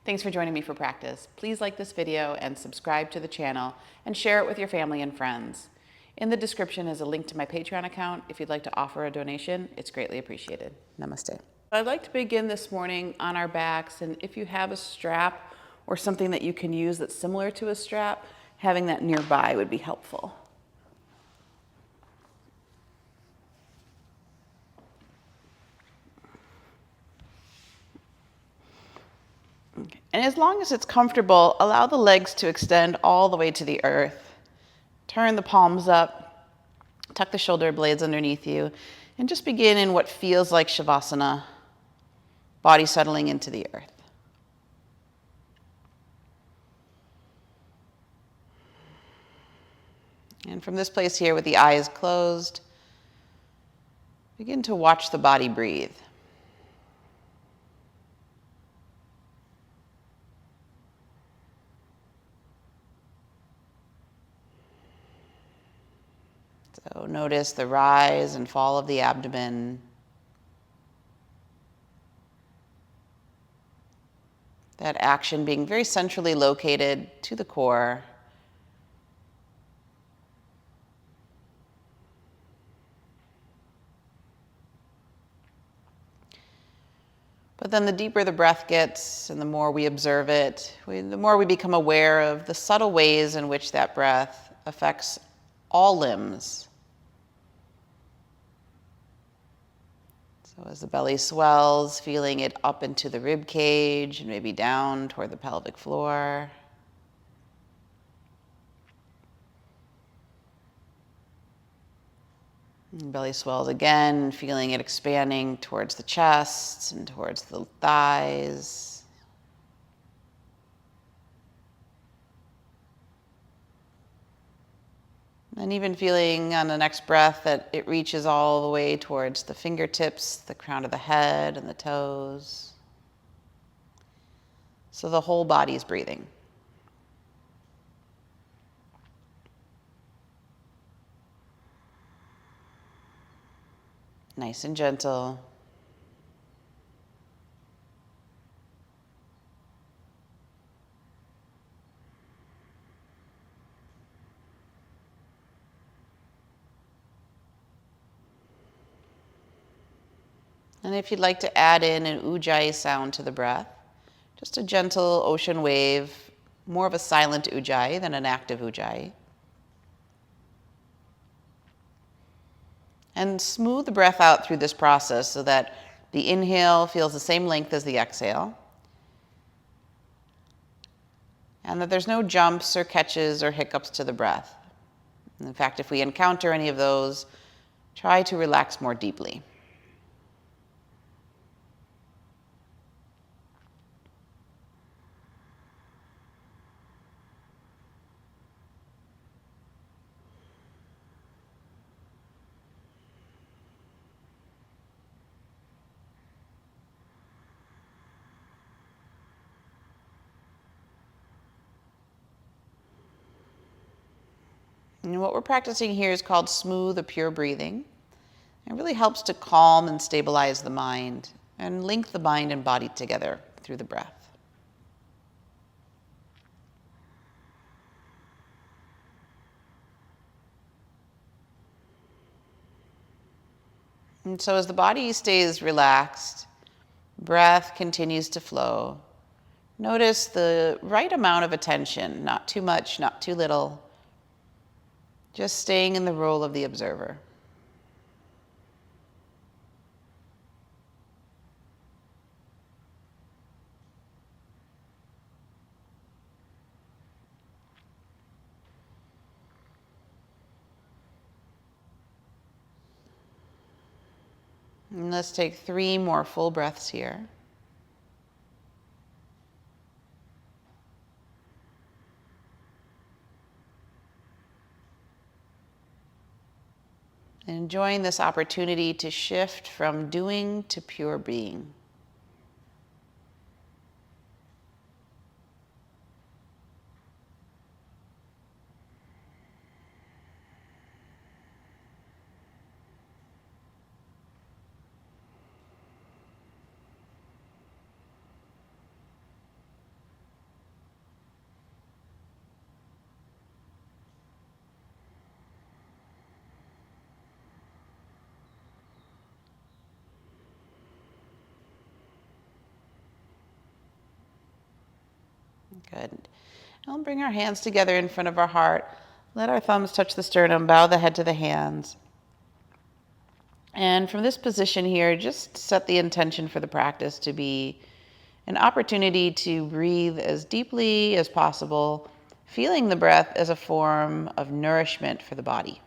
Thanks for joining me for practice. Please like this video and subscribe to the channel and share it with your family and friends. In the description is a link to my Patreon account. If you'd like to offer a donation, it's greatly appreciated. Namaste. I'd like to begin this morning on our backs, and if you have a strap or something that you can use that's similar to a strap, having that nearby would be helpful. Okay. And as long as it's comfortable, allow the legs to extend all the way to the earth. Turn the palms up, tuck the shoulder blades underneath you, and just begin in what feels like Shavasana, body settling into the earth. And from this place here with the eyes closed, begin to watch the body breathe. So notice the rise and fall of the abdomen. That action being very centrally located to the core. But then the deeper the breath gets and the more we observe it, the more we become aware of the subtle ways in which that breath affects all limbs. So as the belly swells, feeling it up into the rib cage and maybe down toward the pelvic floor. And belly swells again, feeling it expanding towards the chest and towards the thighs. And even feeling on the next breath that it reaches all the way towards the fingertips, the crown of the head, and the toes. So the whole body is breathing. Nice and gentle. And if you'd like to add in an Ujjayi sound to the breath, just a gentle ocean wave, more of a silent Ujjayi than an active Ujjayi. And smooth the breath out through this process so that the inhale feels the same length as the exhale. And that there's no jumps or catches or hiccups to the breath. In fact, if we encounter any of those, try to relax more deeply. And what we're practicing here is called smooth or pure breathing. It really helps to calm and stabilize the mind and link the mind and body together through the breath. And so as the body stays relaxed, breath continues to flow. Notice the right amount of attention, not too much, not too little. Just staying in the role of the observer. And let's take 3 more full breaths here. Enjoying this opportunity to shift from doing to pure being. Good. Now bring our hands together in front of our heart. Let our thumbs touch the sternum, bow the head to the hands. And from this position here, just set the intention for the practice to be an opportunity to breathe as deeply as possible, feeling the breath as a form of nourishment for the body.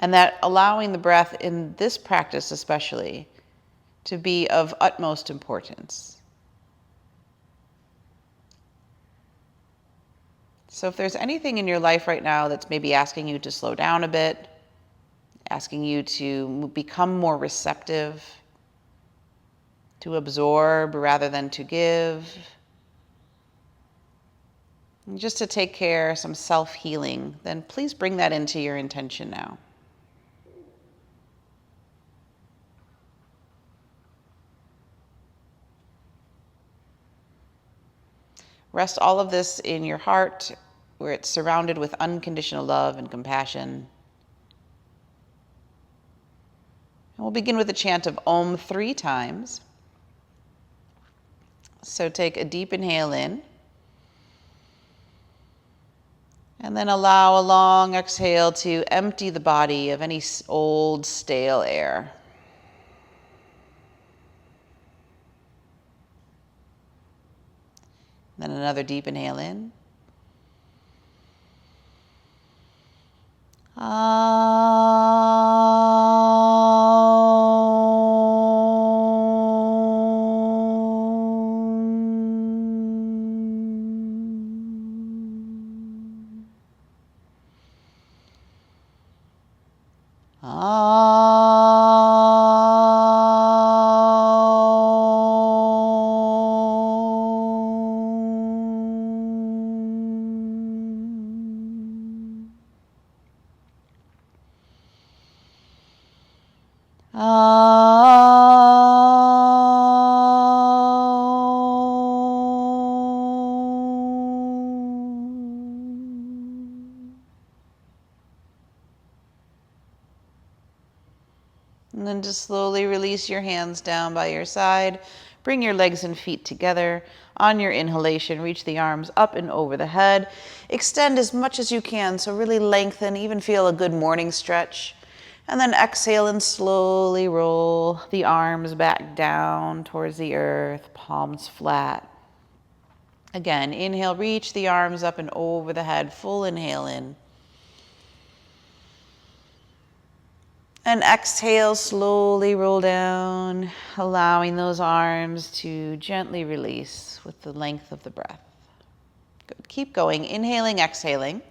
And that allowing the breath in this practice especially to be of utmost importance. So if there's anything in your life right now that's maybe asking you to slow down a bit, asking you to become more receptive, to absorb rather than to give, and just to take care, some self-healing, then please bring that into your intention now. Rest all of this in your heart, where it's surrounded with unconditional love and compassion. And we'll begin with a chant of Om 3 times. So take a deep inhale in. And then allow a long exhale to empty the body of any old, stale air. Then another deep inhale in. And then just slowly release your hands down by your side. Bring your legs and feet together. On your inhalation, reach the arms up and over the head. Extend as much as you can, so really lengthen, even feel a good morning stretch. And then exhale and slowly roll the arms back down towards the earth, palms flat. Again, inhale, reach the arms up and over the head, full inhale in. And exhale, slowly roll down, allowing those arms to gently release with the length of the breath. Good. Keep going, inhaling, exhaling.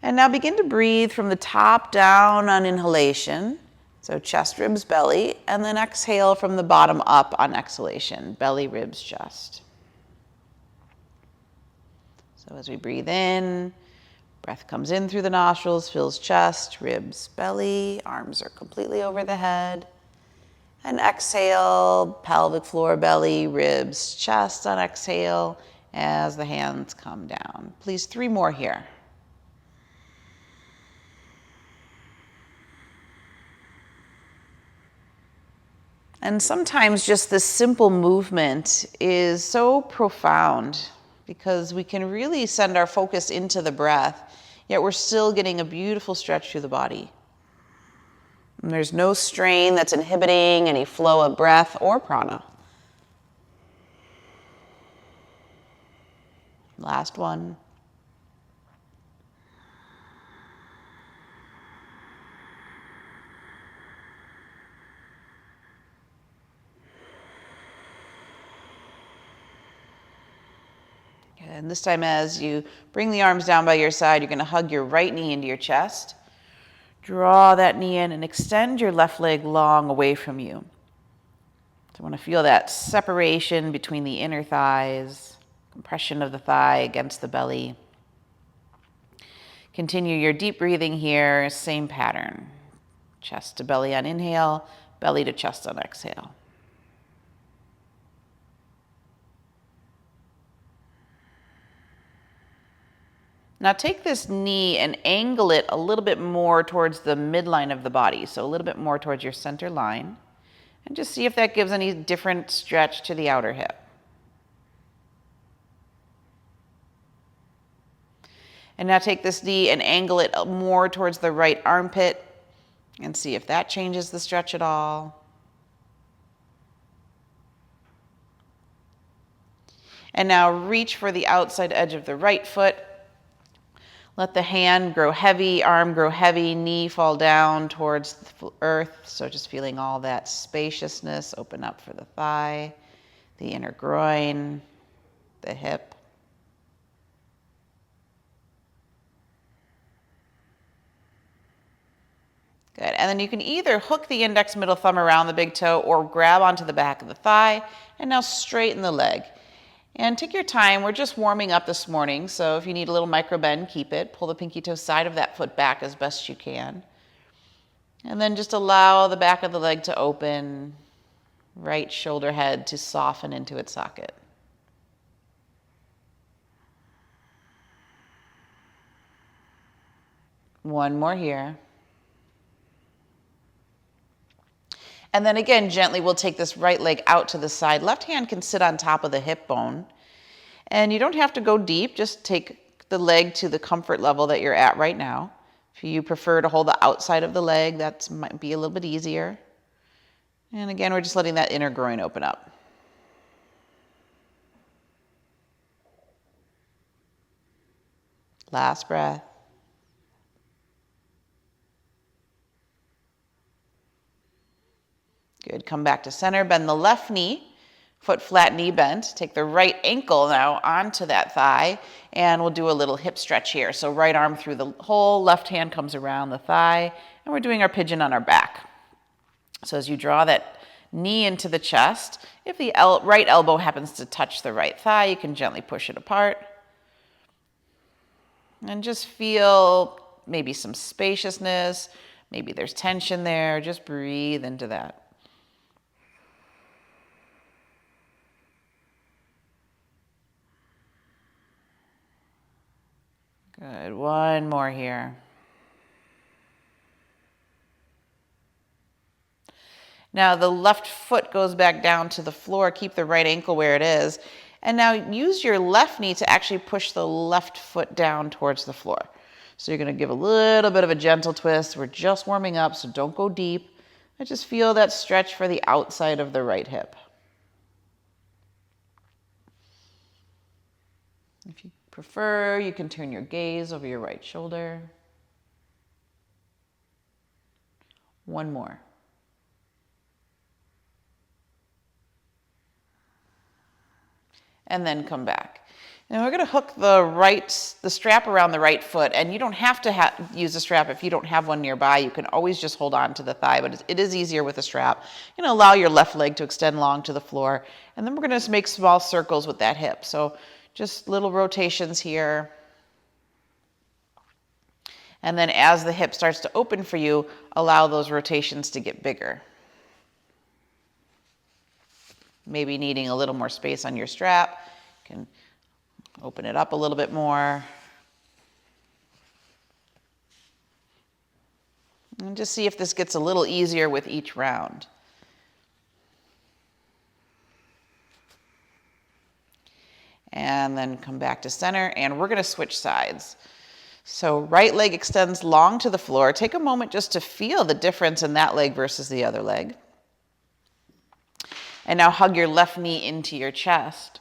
And now begin to breathe from the top down on inhalation. So chest, ribs, belly, and then exhale from the bottom up on exhalation, belly, ribs, chest. So as we breathe in, breath comes in through the nostrils, fills chest, ribs, belly, arms are completely over the head. And exhale, pelvic floor, belly, ribs, chest on exhale as the hands come down. Please, 3 more here. And sometimes just this simple movement is so profound because we can really send our focus into the breath, yet we're still getting a beautiful stretch through the body. And there's no strain that's inhibiting any flow of breath or prana. Last one. And this time as you bring the arms down by your side, you're going to hug your right knee into your chest. Draw that knee in and extend your left leg long away from you. So I want to feel that separation between the inner thighs, compression of the thigh against the belly. Continue your deep breathing here, same pattern. Chest to belly on inhale, belly to chest on exhale. Now take this knee and angle it a little bit more towards the midline of the body, so a little bit more towards your center line. And just see if that gives any different stretch to the outer hip. And now take this knee and angle it more towards the right armpit and see if that changes the stretch at all. And now reach for the outside edge of the right foot. Let the hand grow heavy, arm grow heavy, knee fall down towards the earth. So just feeling all that spaciousness open up for the thigh, the inner groin, the hip. Good. And then you can either hook the index middle thumb around the big toe or grab onto the back of the thigh. And now straighten the leg. And take your time. We're just warming up this morning. So if you need a little micro bend, keep it. Pull the pinky toe side of that foot back as best you can. And then just allow the back of the leg to open. Right shoulder head to soften into its socket. One more here. And then again, gently we'll take this right leg out to the side. Left hand can sit on top of the hip bone. And you don't have to go deep, just take the leg to the comfort level that you're at right now. If you prefer to hold the outside of the leg, that might be a little bit easier. And again, we're just letting that inner groin open up. Last breath. Good, come back to center, bend the left knee, foot flat, knee bent. Take the right ankle now onto that thigh, and we'll do a little hip stretch here. So right arm through the hole, left hand comes around the thigh, and we're doing our pigeon on our back. So as you draw that knee into the chest, if the right elbow happens to touch the right thigh, you can gently push it apart. And just feel maybe some spaciousness, maybe there's tension there, just breathe into that. Good, one more here. Now the left foot goes back down to the floor, keep the right ankle where it is. And now use your left knee to actually push the left foot down towards the floor. So you're gonna give a little bit of a gentle twist. We're just warming up, so don't go deep. I just feel that stretch for the outside of the right hip. If you prefer, you can turn your gaze over your right shoulder. One more. And then come back. And we're going to hook the strap around the right foot, and you don't have to use a strap if you don't have one nearby. You can always just hold on to the thigh, but it is easier with a strap. You're going to allow your left leg to extend long to the floor, and then we're going to just make small circles with that hip. So just little rotations here. And then as the hip starts to open for you, allow those rotations to get bigger. Maybe needing a little more space on your strap, you can open it up a little bit more. And just see if this gets a little easier with each round. And then come back to center, and we're going to switch sides. So right leg extends long to the floor. Take a moment just to feel the difference in that leg versus the other leg. And now hug your left knee into your chest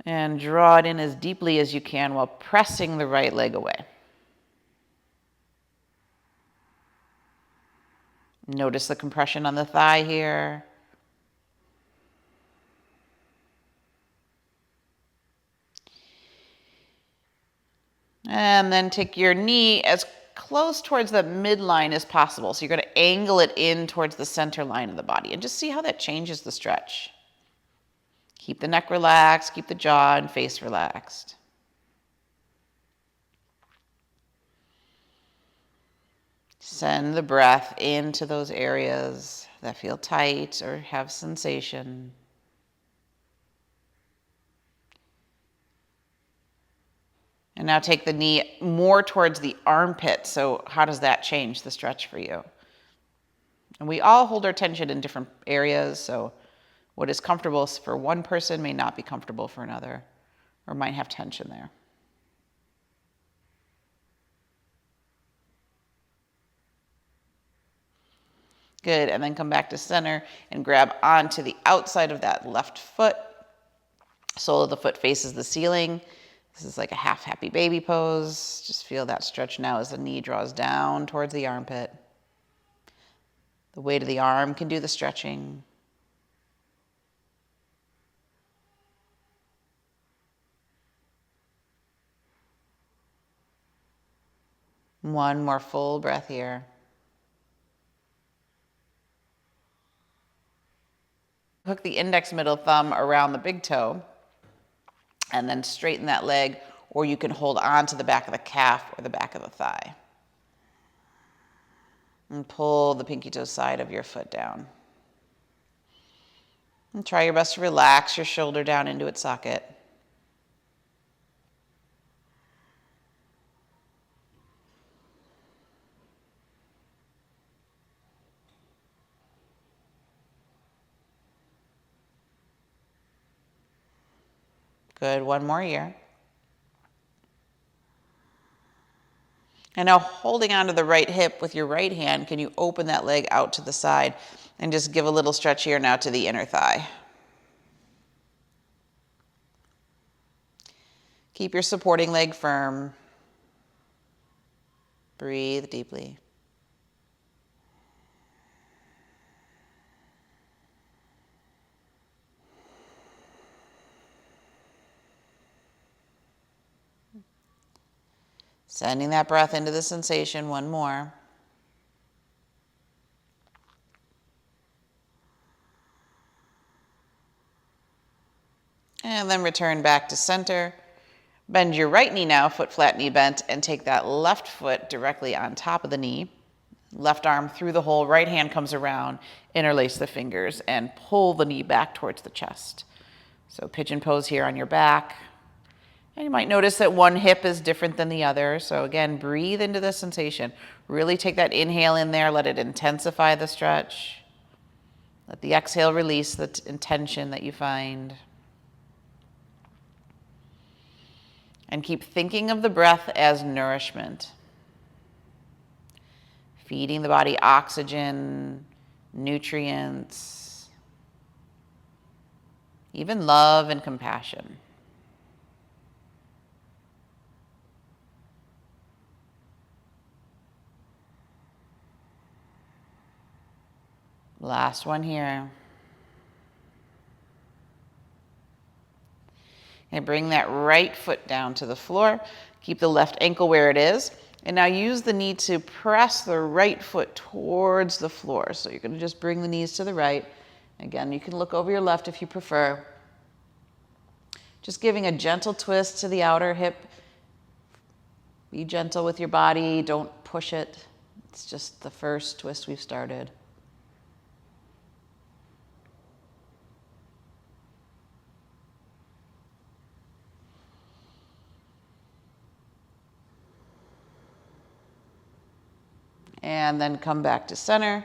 and draw it in as deeply as you can while pressing the right leg away. Notice the compression on the thigh here. And then take your knee as close towards the midline as possible. So you're going to angle it in towards the center line of the body and just see how that changes the stretch. Keep the neck relaxed, keep the jaw and face relaxed. Send the breath into those areas that feel tight or have sensation. And now take the knee more towards the armpit. So how does that change the stretch for you? And we all hold our tension in different areas, so what is comfortable for one person may not be comfortable for another, or might have tension there. Good, and then come back to center and grab onto the outside of that left foot. Sole of the foot faces the ceiling. This is like a half happy baby pose. Just feel that stretch now as the knee draws down towards the armpit. The weight of the arm can do the stretching. One more full breath here. Hook the index middle thumb around the big toe and then straighten that leg, or you can hold on to the back of the calf or the back of the thigh. And pull the pinky toe side of your foot down. And try your best to relax your shoulder down into its socket. Good, one more here. And now holding onto the right hip with your right hand, can you open that leg out to the side and just give a little stretch here now to the inner thigh. Keep your supporting leg firm. Breathe deeply. Sending that breath into the sensation, one more. And then return back to center. Bend your right knee now, foot flat, knee bent, and take that left foot directly on top of the knee. Left arm through the hole, right hand comes around, interlace the fingers, and pull the knee back towards the chest. So pigeon pose here on your back. And you might notice that one hip is different than the other. So again, breathe into the sensation. Really take that inhale in there, let it intensify the stretch. Let the exhale release the tension that you find. And keep thinking of the breath as nourishment. Feeding the body oxygen, nutrients, even love and compassion. Last one here. And bring that right foot down to the floor. Keep the left ankle where it is. And now use the knee to press the right foot towards the floor. So you're going to just bring the knees to the right. Again, you can look over your left if you prefer. Just giving a gentle twist to the outer hip. Be gentle with your body. Don't push it. It's just the first twist we've started. And then come back to center.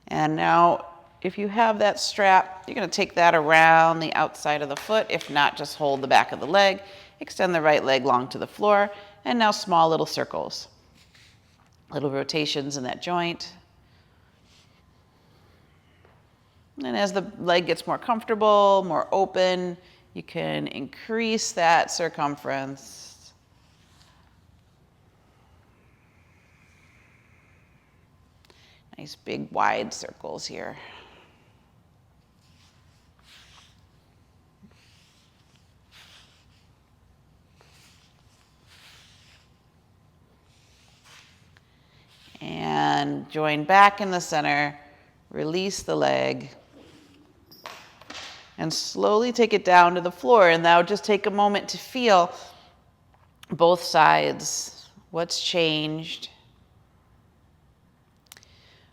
And now, if you have that strap, you're going to take that around the outside of the foot. If not, just hold the back of the leg. Extend the right leg long to the floor. And now small little circles. Little rotations in that joint. And as the leg gets more comfortable, more open, you can increase that circumference. Nice big wide circles here. And join back in the center, release the leg, and slowly take it down to the floor. And now just take a moment to feel both sides. What's changed?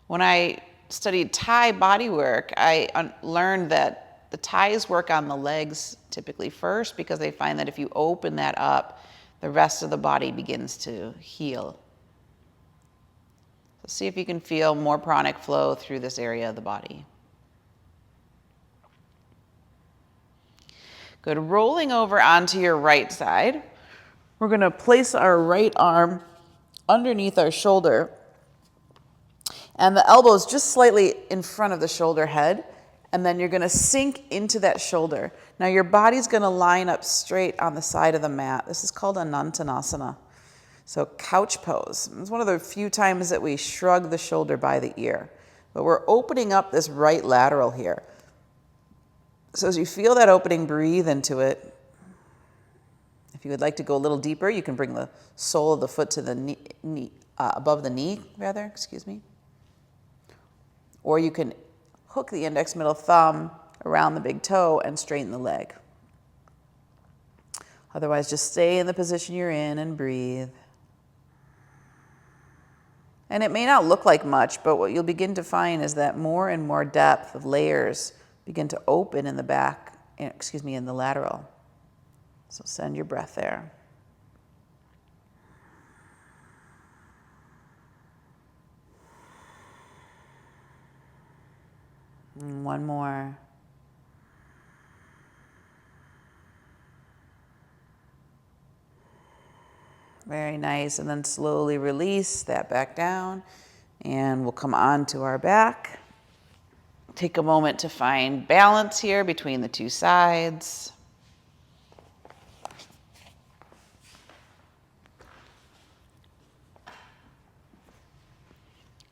When I studied Thai bodywork, I learned that the Thais work on the legs typically first because they find that if you open that up, the rest of the body begins to heal. So see if you can feel more pranic flow through this area of the body. Good. Rolling over onto your right side, we're going to place our right arm underneath our shoulder and the elbows just slightly in front of the shoulder head. And then you're going to sink into that shoulder. Now your body's going to line up straight on the side of the mat. This is called Anantanasana. So couch pose. It's one of the few times that we shrug the shoulder by the ear. But we're opening up this right lateral here. So as you feel that opening, breathe into it. If you would like to go a little deeper, you can bring the sole of the foot to the knee, above the knee, rather, excuse me. Or you can hook the index middle thumb around the big toe and straighten the leg. Otherwise, just stay in the position you're in and breathe. And it may not look like much, but what you'll begin to find is that more and more depth of layers begin to open in the back, in the lateral. So send your breath there. And one more. Very nice. And then slowly release that back down. And we'll come on to our back. Take a moment to find balance here between the two sides.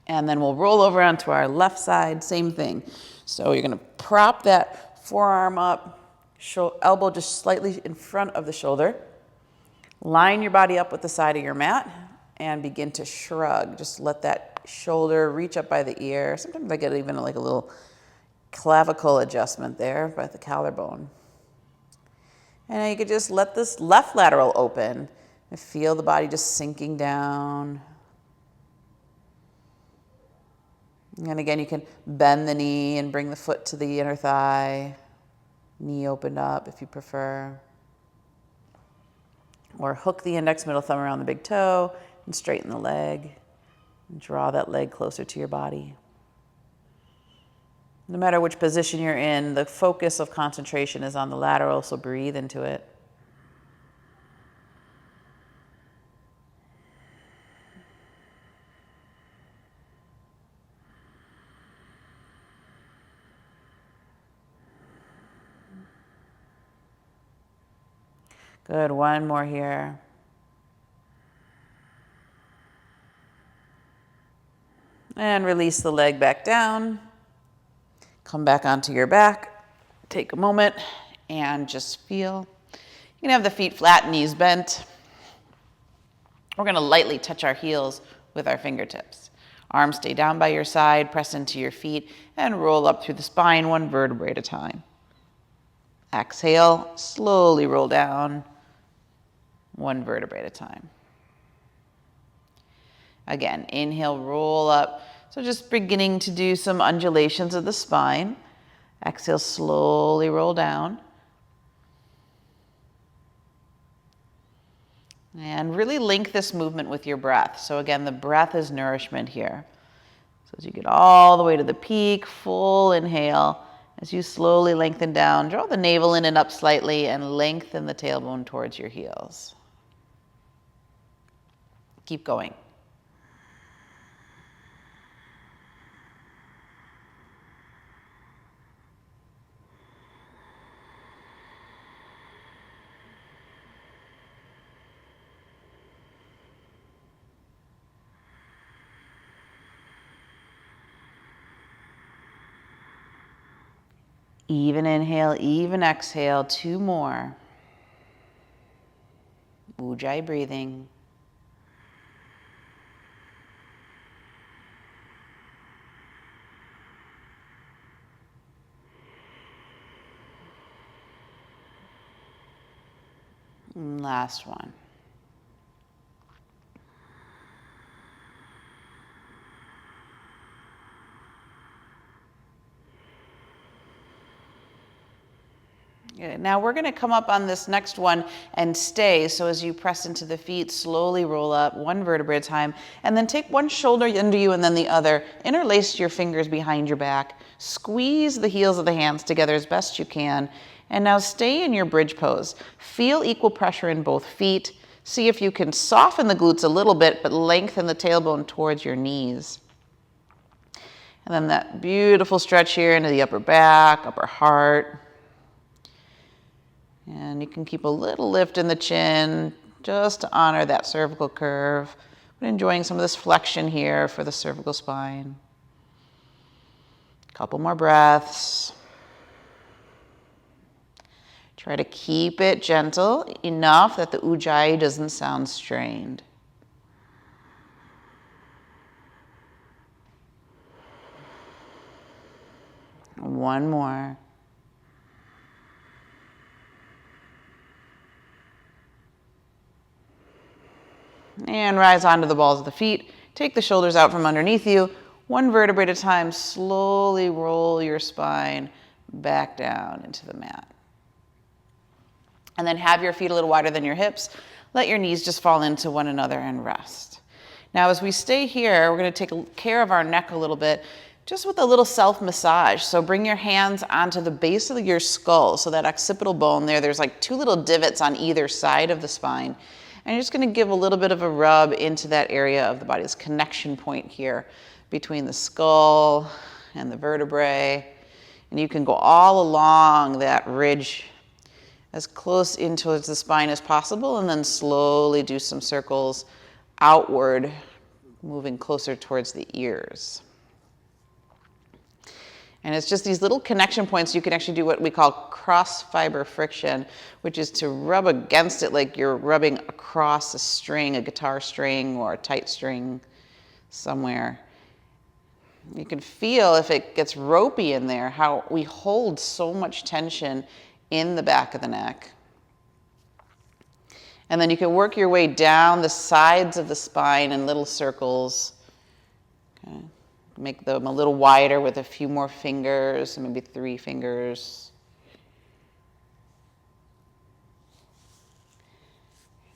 And then we'll roll over onto our left side, same thing. So you're going to prop that forearm up, elbow just slightly in front of the shoulder. Line your body up with the side of your mat and begin to shrug. Just let that shoulder reach up by the ear. Sometimes I get even like a little clavicle adjustment there by the collarbone. And you could just let this left lateral open and feel the body just sinking down. And again, you can bend the knee and bring the foot to the inner thigh. Knee opened up if you prefer. Or hook the index middle thumb around the big toe and straighten the leg. And draw that leg closer to your body. No matter which position you're in, the focus of concentration is on the lateral, so breathe into it. Good, one more here. And release the leg back down. Come back onto your back. Take a moment and just feel. You can have the feet flat, knees bent. We're going to lightly touch our heels with our fingertips. Arms stay down by your side, press into your feet, and roll up through the spine, one vertebrae at a time. Exhale, slowly roll down, one vertebrae at a time. Again, inhale, roll up. So just beginning to do some undulations of the spine. Exhale, slowly roll down. And really link this movement with your breath. So again, the breath is nourishment here. So as you get all the way to the peak, full inhale. As you slowly lengthen down, draw the navel in and up slightly and lengthen the tailbone towards your heels. Keep going. Even inhale, even exhale, two more. Ujjayi breathing. And last one. Good. Now we're going to come up on this next one and stay. So as you press into the feet, slowly roll up one vertebrae at a time, and then take one shoulder under you and then the other. Interlace your fingers behind your back. Squeeze the heels of the hands together as best you can. And now stay in your bridge pose. Feel equal pressure in both feet. See if you can soften the glutes a little bit, but lengthen the tailbone towards your knees. And then that beautiful stretch here into the upper back, upper heart. And you can keep a little lift in the chin just to honor that cervical curve. But enjoying some of this flexion here for the cervical spine. Couple more breaths. Try to keep it gentle enough that the Ujjayi doesn't sound strained. One more. And rise onto the balls of the feet. Take the shoulders out from underneath you. One vertebrae at a time, slowly roll your spine back down into the mat. And then have your feet a little wider than your hips. Let your knees just fall into one another and rest. Now as we stay here, we're going to take care of our neck a little bit, just with a little self-massage. So bring your hands onto the base of your skull, so that occipital bone there's like two little divots on either side of the spine. And you're just going to give a little bit of a rub into that area of the body, this connection point here between the skull and the vertebrae. And you can go all along that ridge as close in towards the spine as possible, and then slowly do some circles outward, moving closer towards the ears. And it's just these little connection points. You can actually do what we call cross fiber friction, which is to rub against it like you're rubbing across a string, a guitar string or a tight string somewhere. You can feel, if it gets ropey in there, how we hold so much tension in the back of the neck. And then you can work your way down the sides of the spine in little circles. Okay. Make them a little wider with a few more fingers, maybe 3 fingers.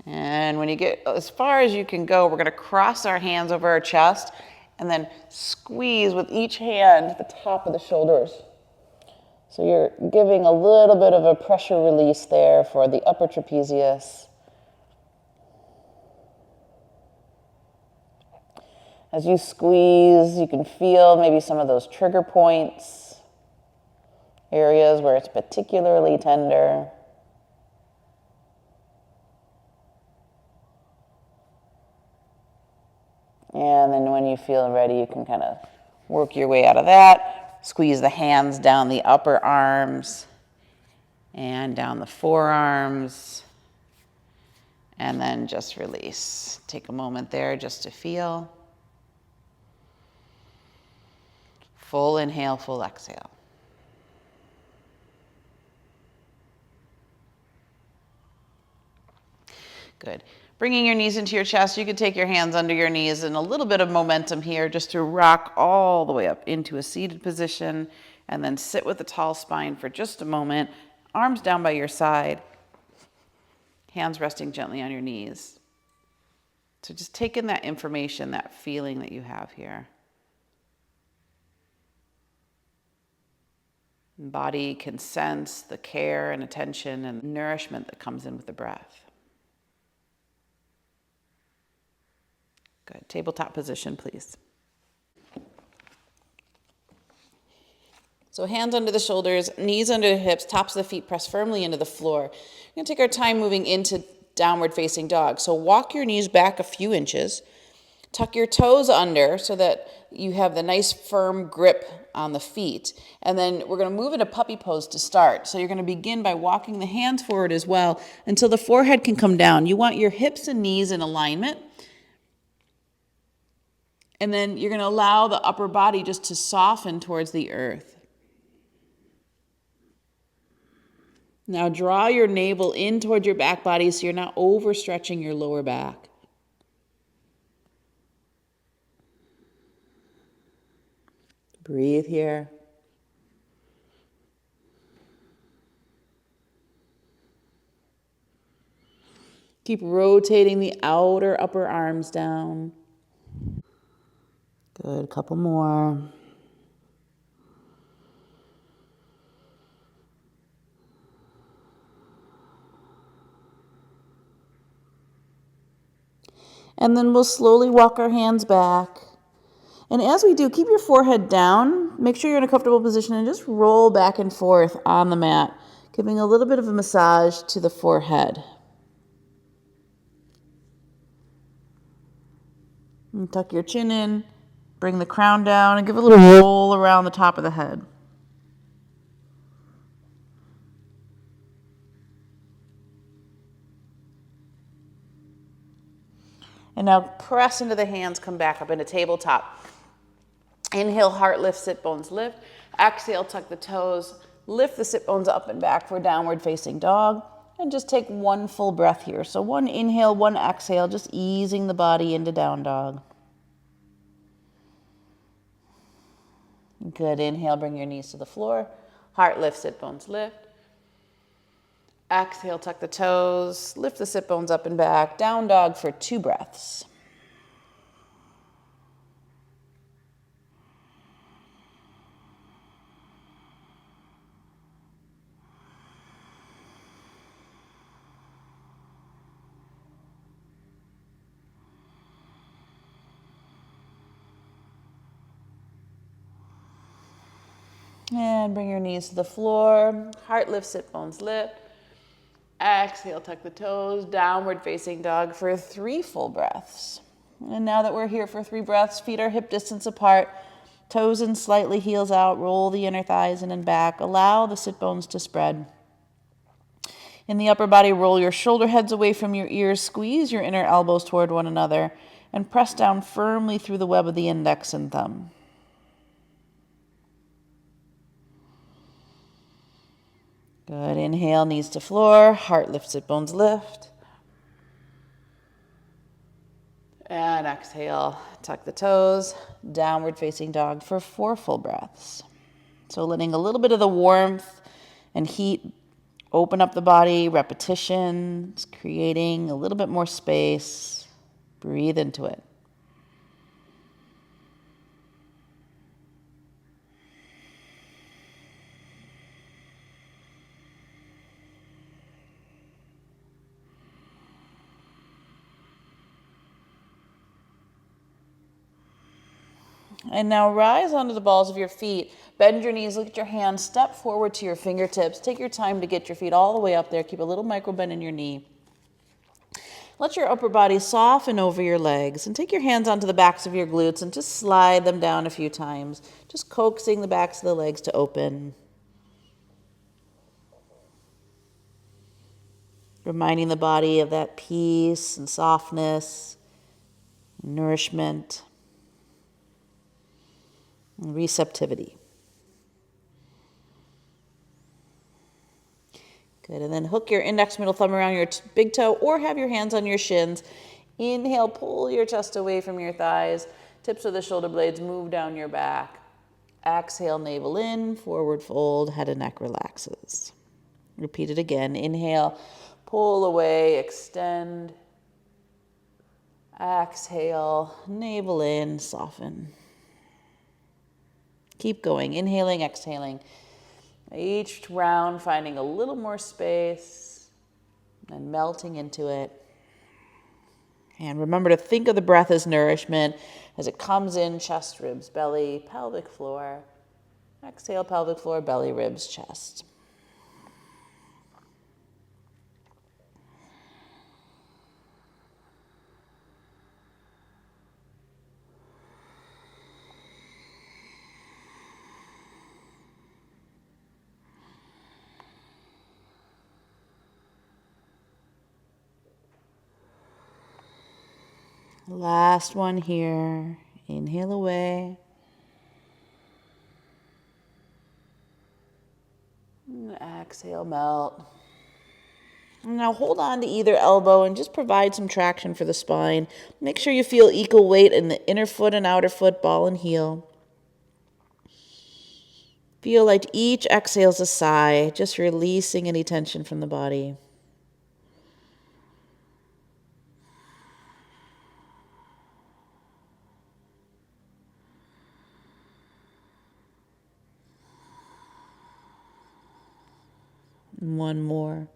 And when you get as far as you can go, we're going to cross our hands over our chest and then squeeze with each hand the top of the shoulders. So you're giving a little bit of a pressure release there for the upper trapezius. As you squeeze, you can feel maybe some of those trigger points, areas where it's particularly tender. And then when you feel ready, you can kind of work your way out of that. Squeeze the hands down the upper arms and down the forearms. And then just release. Take a moment there just to feel. Full inhale, full exhale. Good. Bringing your knees into your chest, you can take your hands under your knees and a little bit of momentum here just to rock all the way up into a seated position, and then sit with a tall spine for just a moment, arms down by your side, hands resting gently on your knees. So just take in that information, that feeling that you have here. Body can sense the care and attention and nourishment that comes in with the breath. Good. Tabletop position, please. So hands under the shoulders, knees under the hips, tops of the feet pressed firmly into the floor. We're going to take our time moving into downward facing dog. So walk your knees back a few inches. Tuck your toes under so that you have the nice firm grip on the feet. And then we're going to move into puppy pose to start. So you're going to begin by walking the hands forward as well until the forehead can come down. You want your hips and knees in alignment. And then you're going to allow the upper body just to soften towards the earth. Now draw your navel in toward your back body so you're not overstretching your lower back. Breathe here. Keep rotating the outer upper arms down. Good, a couple more. And then we'll slowly walk our hands back. And as we do, keep your forehead down. Make sure you're in a comfortable position and just roll back and forth on the mat, giving a little bit of a massage to the forehead. And tuck your chin in, bring the crown down, and give a little roll around the top of the head. And now press into the hands, come back up into tabletop. Inhale, heart lift, sit bones lift. Exhale, tuck the toes, lift the sit bones up and back for downward facing dog. And just take one full breath here. So one inhale, one exhale, just easing the body into down dog. Good, inhale, bring your knees to the floor. Heart lift, sit bones lift. Exhale, tuck the toes, lift the sit bones up and back. Down dog for 2 breaths. And bring your knees to the floor. Heart lift, sit bones lift. Exhale, tuck the toes, downward facing dog for 3 full breaths. And now that we're here for 3 breaths, feet are hip distance apart, toes in slightly, heels out, roll the inner thighs in and back. Allow the sit bones to spread. In the upper body, roll your shoulder heads away from your ears, squeeze your inner elbows toward one another, and press down firmly through the web of the index and thumb. Good. Inhale, knees to floor, heart lift, sit bones lift. And exhale, tuck the toes, downward facing dog for 4 full breaths. So letting a little bit of the warmth and heat open up the body, repetitions, creating a little bit more space. Breathe into it. And now rise onto the balls of your feet. Bend your knees, look at your hands, step forward to your fingertips. Take your time to get your feet all the way up there. Keep a little micro bend in your knee. Let your upper body soften over your legs and take your hands onto the backs of your glutes and just slide them down a few times. Just coaxing the backs of the legs to open. Reminding the body of that peace and softness, nourishment, and receptivity. Good, and then hook your index middle thumb around your big toe or have your hands on your shins. Inhale, pull your chest away from your thighs. Tips of the shoulder blades move down your back. Exhale, navel in, forward fold, head and neck relaxes. Repeat it again. Inhale, pull away, extend. Exhale, navel in, soften. Keep going, inhaling, exhaling. Each round finding a little more space and melting into it. And remember to think of the breath as nourishment as it comes in, chest, ribs, belly, pelvic floor. Exhale, pelvic floor, belly, ribs, chest. Last one here. Inhale away. And exhale, melt. And now hold on to either elbow and just provide some traction for the spine. Make sure you feel equal weight in the inner foot and outer foot, ball and heel. Feel like each exhale is a sigh, just releasing any tension from the body. One more.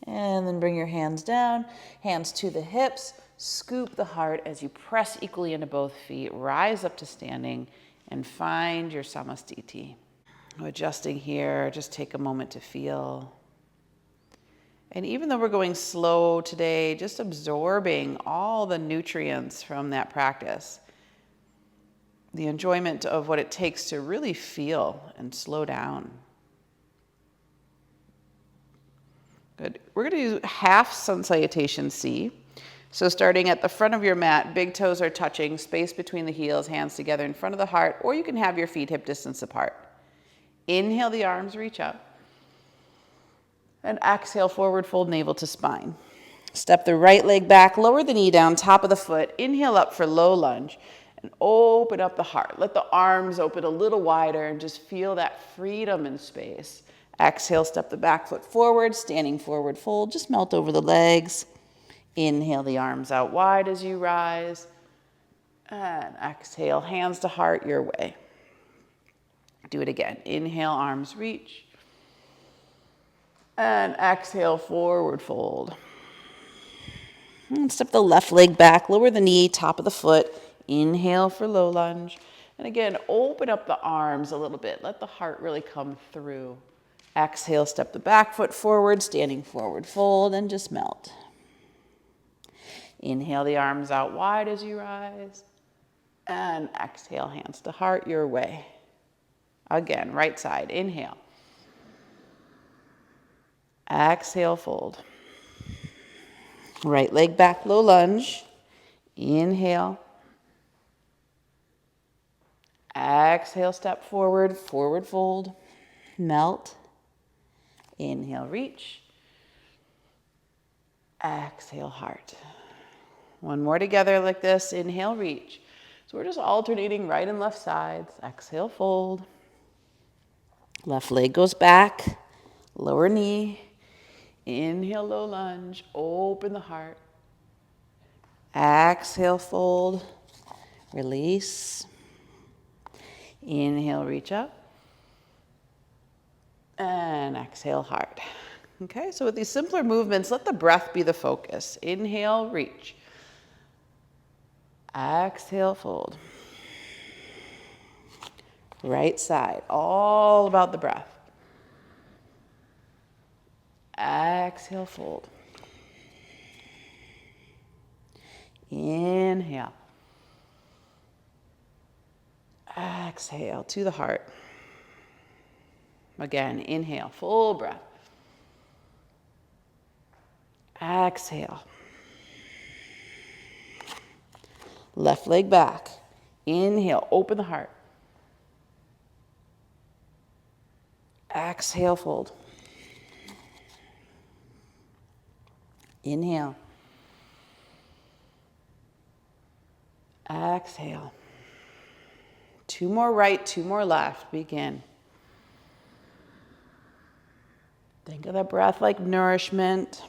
And then bring your hands down, hands to the hips, scoop the heart as you press equally into both feet, rise up to standing, and find your Samastiti. Adjusting here, just take a moment to feel. And even though we're going slow today, just absorbing all the nutrients from that practice, the enjoyment of what it takes to really feel and slow down. Good. We're going to do half sun salutation C. So starting at the front of your mat, big toes are touching, space between the heels, hands together in front of the heart, or you can have your feet hip distance apart. Inhale, the arms reach up. And exhale, forward fold navel to spine. Step the right leg back, lower the knee down, top of the foot. Inhale up for low lunge and open up the heart. Let the arms open a little wider and just feel that freedom in space. Exhale, step the back foot forward, standing forward fold. Just melt over the legs. Inhale the arms out wide as you rise. And exhale, hands to heart your way. Do it again. Inhale, arms reach. And exhale, forward fold. And step the left leg back, lower the knee, top of the foot. Inhale for low lunge. And again, open up the arms a little bit. Let the heart really come through. Exhale, step the back foot forward, standing forward fold, and just melt. Inhale the arms out wide as you rise. And exhale, hands to heart your way. Again, right side, inhale. Exhale, fold. Right leg back, low lunge. Inhale. Exhale, step forward, forward fold. Melt. Inhale, reach. Exhale, heart. One more together like this. Inhale, reach. So we're just alternating right and left sides. Exhale, fold. Left leg goes back. Lower knee. Inhale, low lunge. Open the heart. Exhale, fold. Release. Inhale, reach up. And exhale, heart. Okay, so with these simpler movements, let the breath be the focus. Inhale, reach. Exhale, fold. Right side, all about the breath. Exhale, fold. Inhale. Exhale to the heart. Again, inhale, full breath. Exhale. Left leg back. Inhale, open the heart. Exhale, fold. Inhale. Exhale. Two more right, two more left. Begin. Think of the breath like nourishment.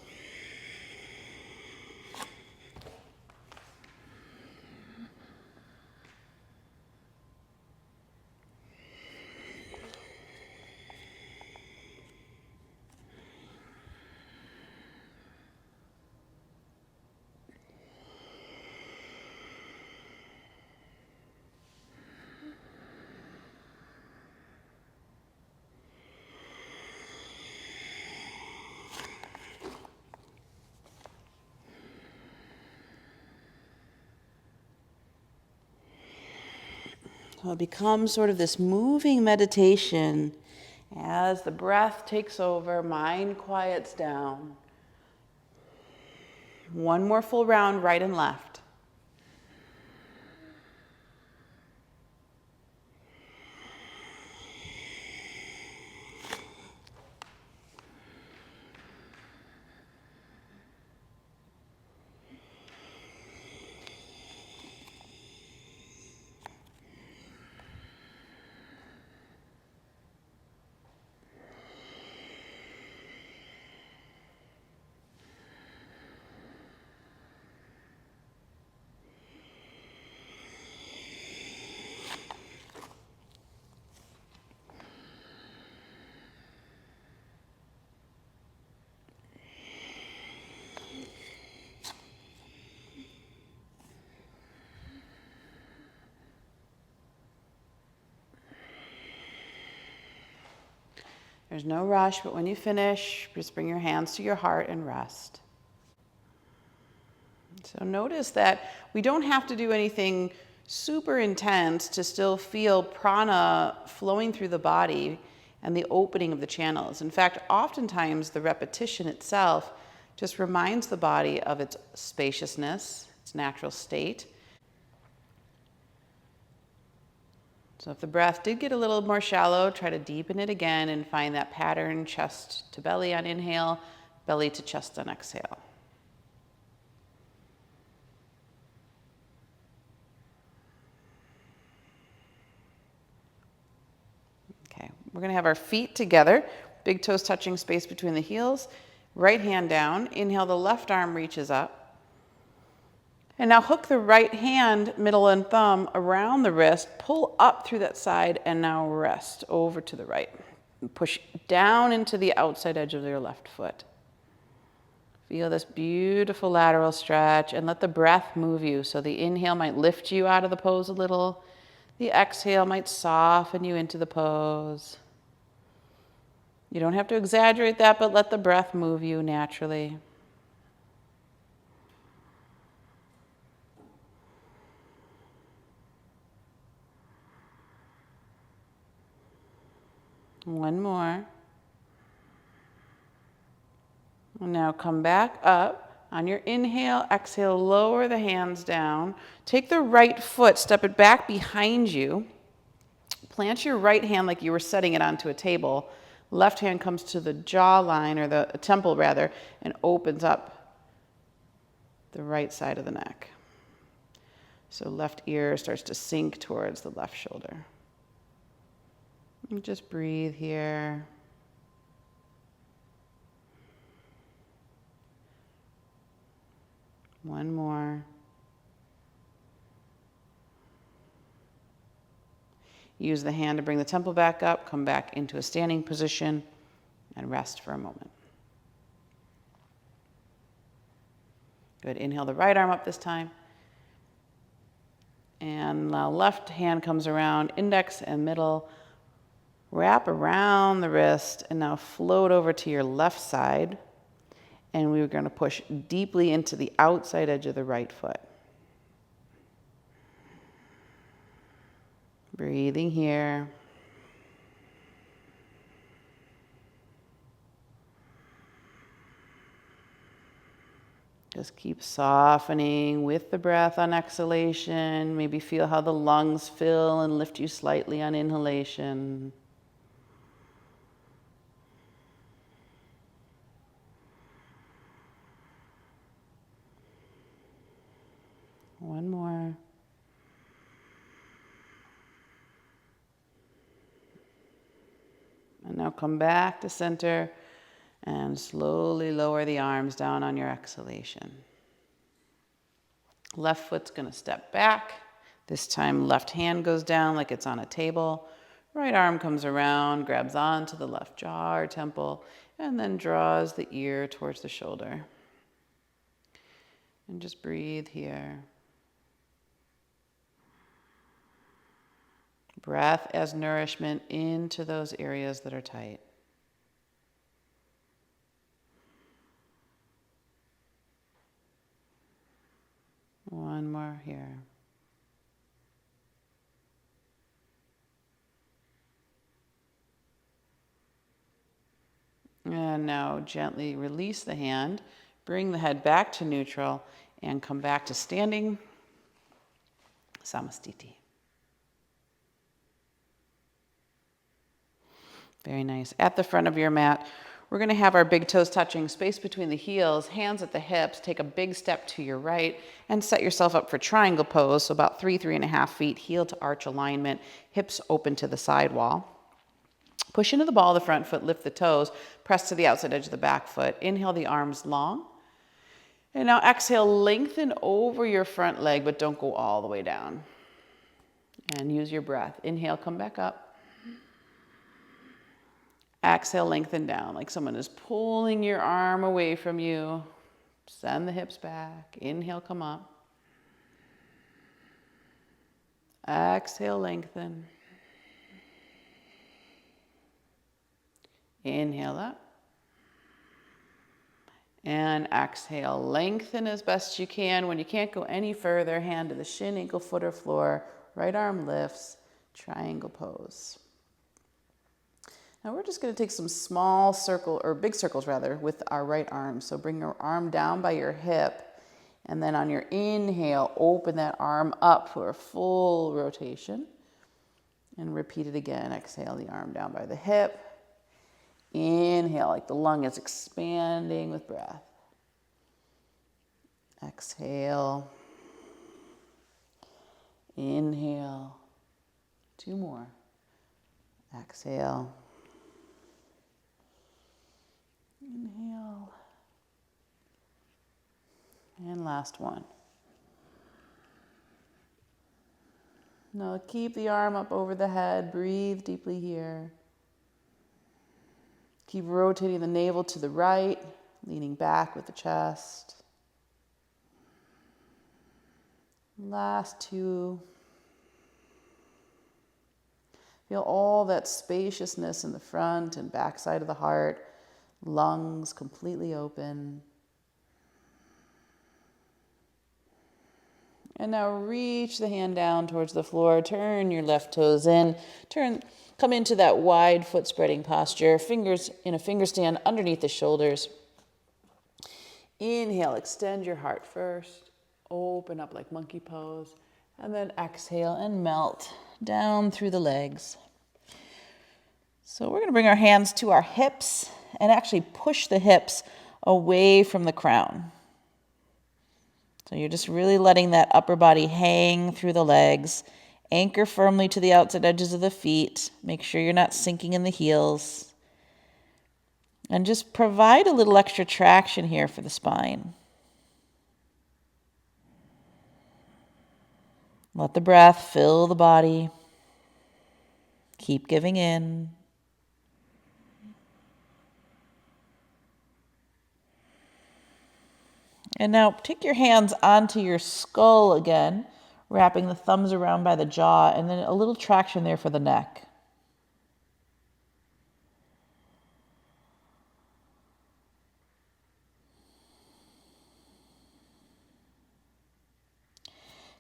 So it becomes sort of this moving meditation as the breath takes over, mind quiets down. One more full round, right and left. There's no rush, but when you finish, just bring your hands to your heart and rest. So notice that we don't have to do anything super intense to still feel prana flowing through the body and the opening of the channels. In fact, oftentimes the repetition itself just reminds the body of its spaciousness, its natural state. So if the breath did get a little more shallow, try to deepen it again and find that pattern, chest to belly on inhale, belly to chest on exhale. Okay, we're going to have our feet together, big toes touching space between the heels, right hand down. Inhale, the left arm reaches up. And now hook the right hand, middle and thumb around the wrist, pull up through that side, and now rest over to the right. Push down into the outside edge of your left foot. Feel this beautiful lateral stretch and let the breath move you. So the inhale might lift you out of the pose a little. The exhale might soften you into the pose. You don't have to exaggerate that, but let the breath move you naturally. One more. And now come back up. On your inhale, exhale, lower the hands down. Take the right foot, step it back behind you. Plant your right hand like you were setting it onto a table. Left hand comes to the jawline, or the temple rather, and opens up the right side of the neck. So left ear starts to sink towards the left shoulder. And just breathe here. One more. Use the hand to bring the temple back up, come back into a standing position, and rest for a moment. Good. Inhale the right arm up this time. And now left hand comes around, index and middle. Wrap around the wrist and now float over to your left side. And we're going to push deeply into the outside edge of the right foot. Breathing here. Just keep softening with the breath on exhalation. Maybe feel how the lungs fill and lift you slightly on inhalation. One more. And now come back to center and slowly lower the arms down on your exhalation. Left foot's going to step back. This time left hand goes down like it's on a table. Right arm comes around, grabs onto the left jaw or temple, and then draws the ear towards the shoulder. And just breathe here. Breath as nourishment into those areas that are tight. One more here. And now gently release the hand, bring the head back to neutral, and come back to standing Samastiti. Very nice. At the front of your mat, we're going to have our big toes touching, space between the heels, hands at the hips. Take a big step to your right and set yourself up for triangle pose. So about 3.5 feet, heel to arch alignment, hips open to the side wall. Push into the ball of the front foot, lift the toes, press to the outside edge of the back foot. Inhale the arms long. And now exhale, lengthen over your front leg, but don't go all the way down. And use your breath. Inhale, come back up. Exhale, lengthen down, like someone is pulling your arm away from you. Send the hips back. Inhale, come up. Exhale, lengthen. Inhale up. And exhale, lengthen as best you can. When you can't go any further, hand to the shin, ankle, foot, or floor. Right arm lifts, triangle pose. Now we're just going to take some small circle, or big circles rather, with our right arm. So bring your arm down by your hip. And then on your inhale, open that arm up for a full rotation. And repeat it again. Exhale the arm down by the hip. Inhale, like the lung is expanding with breath. Exhale. Inhale. 2 more. Exhale. Inhale. And last one. Now keep the arm up over the head. Breathe deeply here. Keep rotating the navel to the right, leaning back with the chest. Last 2. Feel all that spaciousness in the front and back side of the heart, lungs completely open. And now reach the hand down towards the floor. Turn your left toes in. Come into that wide foot spreading posture. Fingers in a finger stand underneath the shoulders. Inhale, extend your heart first. Open up like monkey pose. And then exhale and melt down through the legs. So we're going to bring our hands to our hips and actually push the hips away from the crown. So you're just really letting that upper body hang through the legs. Anchor firmly to the outside edges of the feet. Make sure you're not sinking in the heels. And just provide a little extra traction here for the spine. Let the breath fill the body. Keep giving in. And now take your hands onto your skull again, wrapping the thumbs around by the jaw, and then a little traction there for the neck.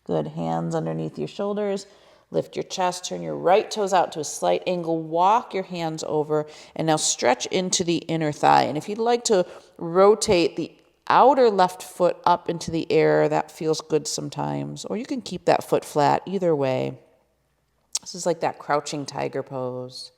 Good. Hands underneath your shoulders. Lift your chest, turn your right toes out to a slight angle, walk your hands over, and now stretch into the inner thigh. And if you'd like to rotate the outer left foot up into the air, that feels good sometimes. Or you can keep that foot flat, either way. This is like that crouching tiger pose.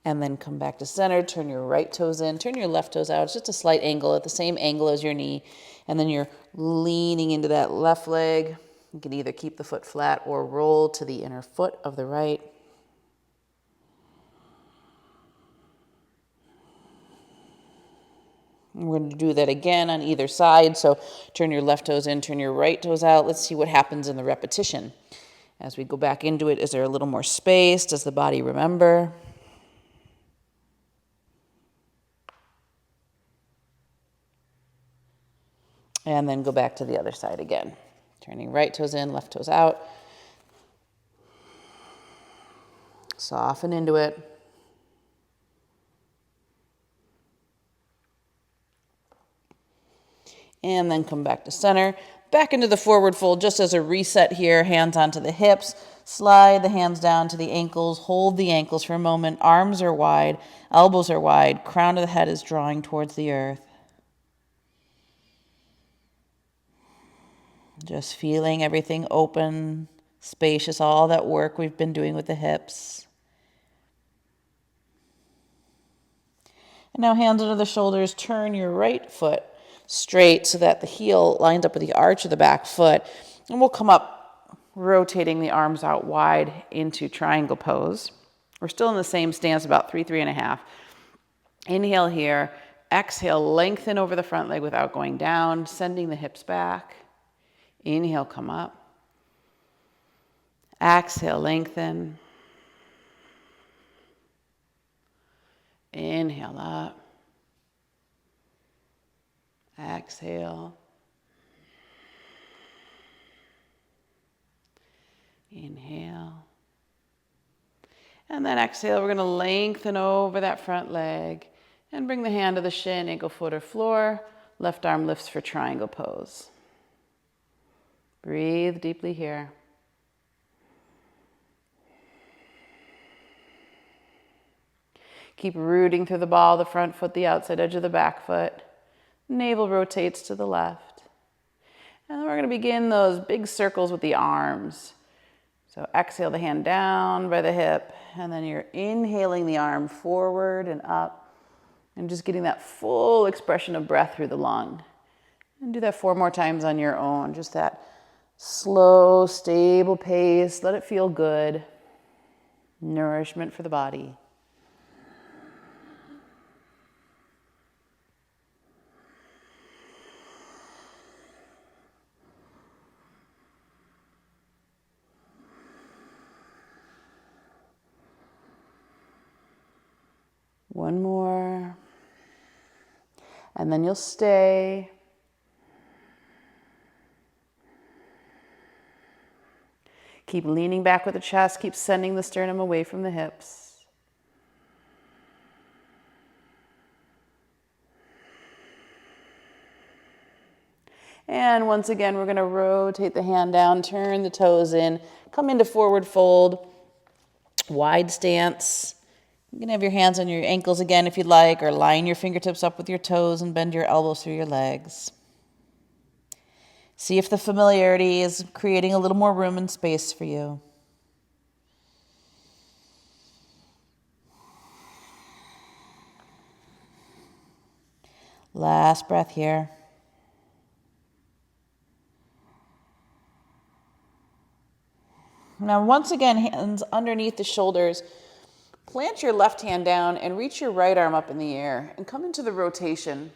And then come back to center, turn your right toes in, turn your left toes out. It's just a slight angle, at the same angle as your knee. And then you're leaning into that left leg. You can either keep the foot flat or roll to the inner foot of the right. We're going to do that again on either side. So turn your left toes in, turn your right toes out. Let's see what happens in the repetition. As we go back into it, is there a little more space? Does the body remember? And then go back to the other side again. Turning right toes in, left toes out. Soften into it. And then come back to center. Back into the forward fold just as a reset here. Hands onto the hips. Slide the hands down to the ankles. Hold the ankles for a moment. Arms are wide. Elbows are wide. Crown of the head is drawing towards the earth. Just feeling everything open, spacious, all that work we've been doing with the hips. And now hands under the shoulders. Turn your right foot straight so that the heel lines up with the arch of the back foot. And we'll come up, rotating the arms out wide into triangle pose. We're still in the same stance, about 3.5. Inhale here. Exhale, lengthen over the front leg without going down, sending the hips back. Inhale, come up. Exhale, lengthen. Inhale up. Exhale. Inhale. And then exhale, we're gonna lengthen over that front leg and bring the hand to the shin, ankle, foot, or floor. Left arm lifts for triangle pose. Breathe deeply here. Keep rooting through the ball of the front foot, the outside edge of the back foot. Navel rotates to the left. And then we're going to begin those big circles with the arms. So exhale the hand down by the hip, and then you're inhaling the arm forward and up, and just getting that full expression of breath through the lung. And do that 4 more times on your own, just that slow, stable pace. Let it feel good. Nourishment for the body. One more. And then you'll stay. Keep leaning back with the chest. Keep sending the sternum away from the hips. And once again, we're going to rotate the hand down, turn the toes in, come into forward fold, wide stance. You can have your hands on your ankles again if you'd like, or line your fingertips up with your toes and bend your elbows through your legs. See if the familiarity is creating a little more room and space for you. Last breath here. Now, once again, hands underneath the shoulders. Plant your left hand down and reach your right arm up in the air and come into the rotation.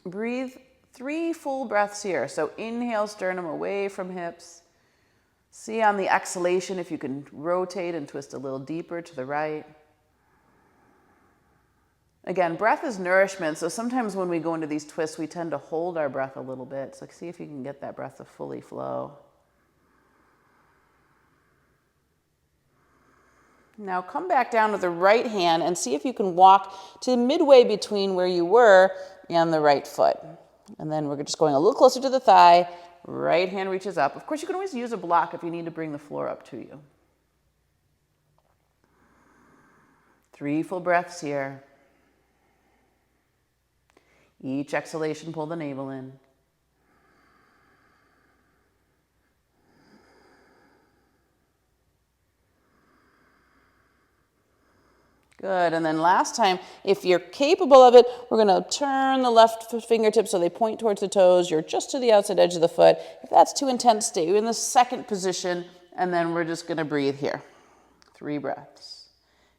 Breathe 3 full breaths here. So inhale, sternum away from hips. See on the exhalation if you can rotate and twist a little deeper to the right. Again, breath is nourishment, so sometimes when we go into these twists, we tend to hold our breath a little bit. So see if you can get that breath to fully flow. Now come back down with the right hand and see if you can walk to midway between where you were and the right foot. And then we're just going a little closer to the thigh. Right hand reaches up. Of course, you can always use a block if you need to bring the floor up to you. 3 full breaths here. Each exhalation, pull the navel in. Good, and then last time, if you're capable of it, we're going to turn the left fingertips so they point towards the toes. You're just to the outside edge of the foot. If that's too intense, stay in the second position, and then we're just going to breathe here. 3 breaths.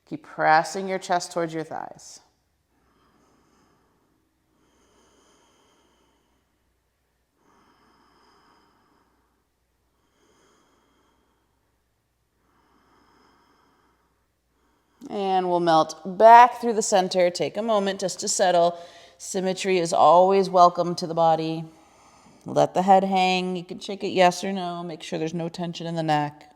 Keep pressing your chest towards your thighs. And we'll melt back through the center. Take a moment just to settle. Symmetry is always welcome to the body. Let the head hang. You can shake it yes or no. Make sure there's no tension in the neck.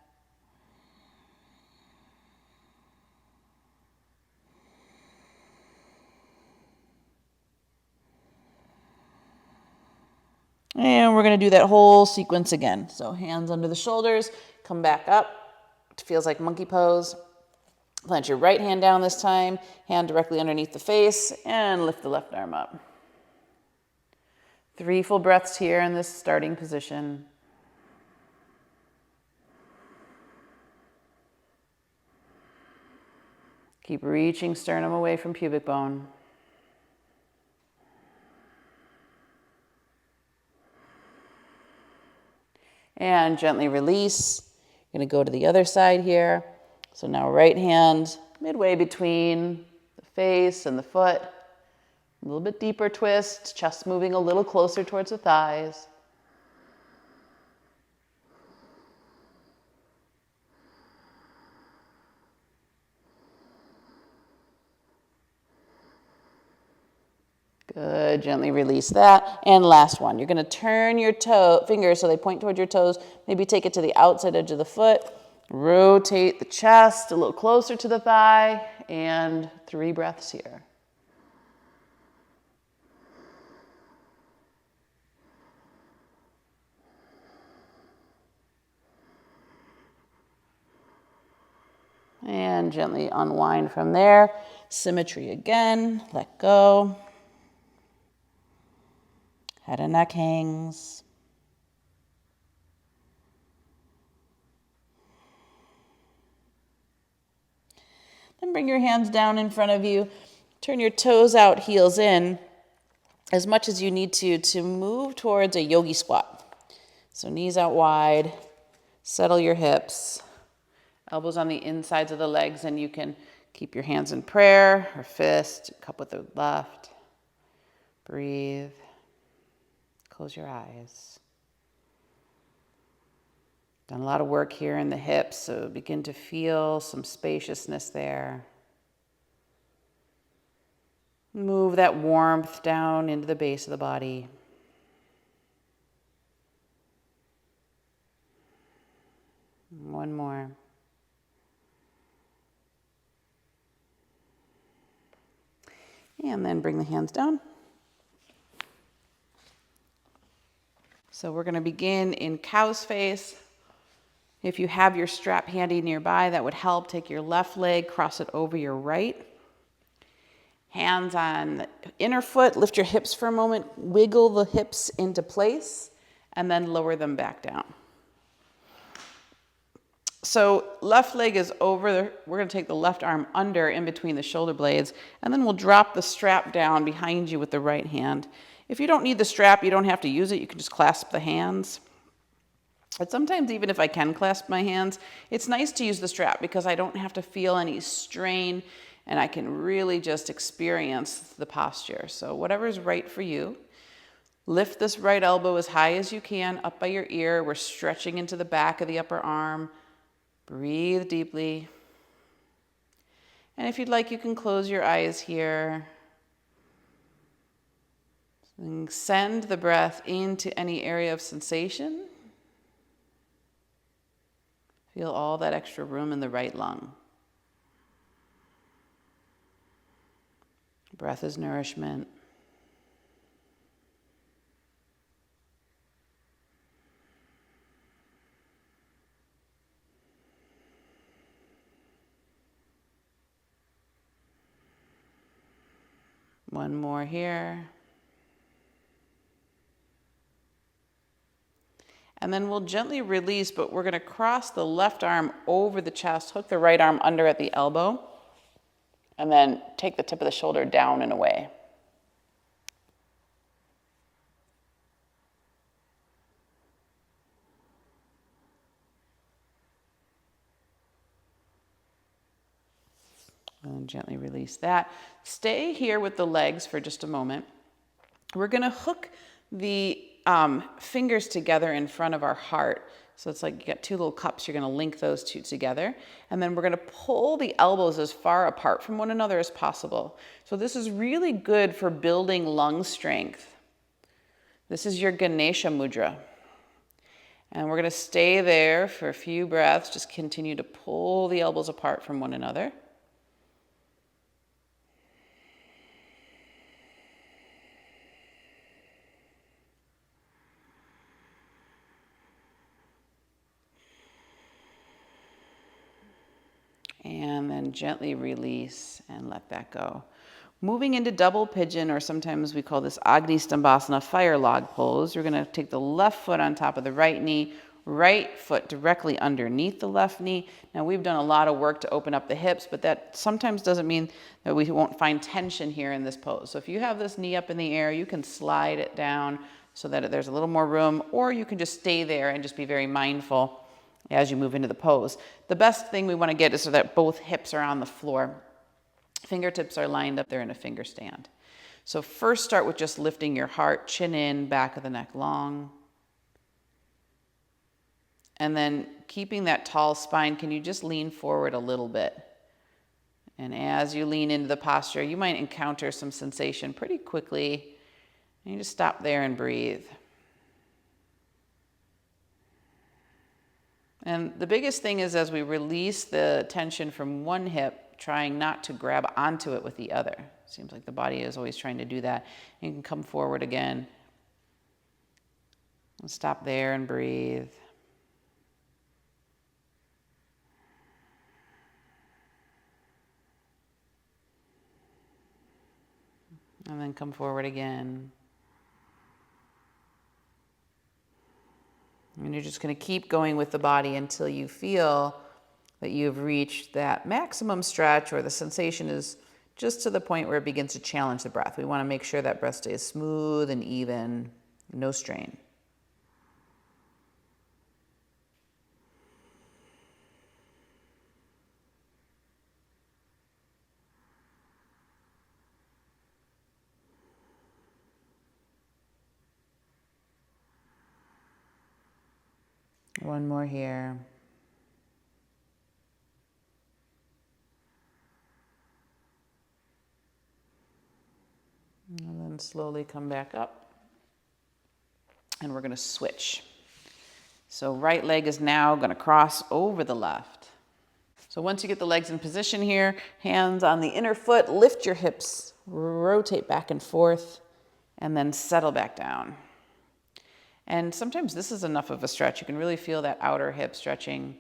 And we're going to do that whole sequence again. So hands under the shoulders. Come back up. It feels like monkey pose. Plant your right hand down this time, hand directly underneath the face, and lift the left arm up. 3 full breaths here in this starting position. Keep reaching sternum away from pubic bone. And gently release. You're going to go to the other side here. So now right hand midway between the face and the foot. A little bit deeper twist, chest moving a little closer towards the thighs. Good, gently release that. And last one, you're going to turn your fingers so they point towards your toes. Maybe take it to the outside edge of the foot. Rotate the chest a little closer to the thigh, and 3 breaths here. And gently unwind from there. Symmetry again, let go. Head and neck hangs. Then bring your hands down in front of you. Turn your toes out, heels in, as much as you need to move towards a yogi squat. So knees out wide, settle your hips, elbows on the insides of the legs, and you can keep your hands in prayer or fist, cup with the left. Breathe. Close your eyes. Done a lot of work here in the hips, so begin to feel some spaciousness there. Move that warmth down into the base of the body. One more. And then bring the hands down. So we're going to begin in cow's face. If you have your strap handy nearby, that would help. Take your left leg, cross it over your right. Hands on the inner foot, lift your hips for a moment, wiggle the hips into place, and then lower them back down. So left leg is over. We're going to take the left arm under in between the shoulder blades, and then we'll drop the strap down behind you with the right hand. If you don't need the strap, you don't have to use it. You can just clasp the hands. But sometimes even if I can clasp my hands, it's nice to use the strap because I don't have to feel any strain and I can really just experience the posture. So whatever's right for you. Lift this right elbow as high as you can up by your ear. We're stretching into the back of the upper arm. Breathe deeply. And if you'd like, you can close your eyes here. And send the breath into any area of sensation. Feel all that extra room in the right lung. Breath is nourishment. One more here. And then we'll gently release, but we're going to cross the left arm over the chest, hook the right arm under at the elbow, and then take the tip of the shoulder down and away. And gently release that. Stay here with the legs for just a moment. We're going to hook the fingers together in front of our heart. So it's like you got 2 little cups. You're going to link those 2 together. And then we're going to pull the elbows as far apart from one another as possible. So this is really good for building lung strength. This is your Ganesha mudra. And we're going to stay there for a few breaths. Just continue to pull the elbows apart from one another. And then gently release and let that go. Moving into double pigeon, or sometimes we call this Agni Stambhasana, fire log pose. You're going to take the left foot on top of the right knee, right foot directly underneath the left knee. Now we've done a lot of work to open up the hips, but that sometimes doesn't mean that we won't find tension here in this pose. So if you have this knee up in the air, you can slide it down so that there's a little more room, or you can just stay there and just be very mindful as you move into the pose. The best thing we want to get is so that both hips are on the floor. Fingertips are lined up there in a finger stand. So first start with just lifting your heart, chin in, back of the neck long. And then keeping that tall spine, can you just lean forward a little bit? And as you lean into the posture, you might encounter some sensation pretty quickly. And you just stop there and breathe. And the biggest thing is as we release the tension from one hip, trying not to grab onto it with the other. Seems like the body is always trying to do that. You can come forward again. And stop there and breathe. And then come forward again. And you're just going to keep going with the body until you feel that you've reached that maximum stretch, or the sensation is just to the point where it begins to challenge the breath. We want to make sure that breath stays smooth and even, no strain. One more here. And then slowly come back up. And we're going to switch. So right leg is now going to cross over the left. So once you get the legs in position here, hands on the inner foot, lift your hips, rotate back and forth, and then settle back down. And sometimes this is enough of a stretch. You can really feel that outer hip stretching.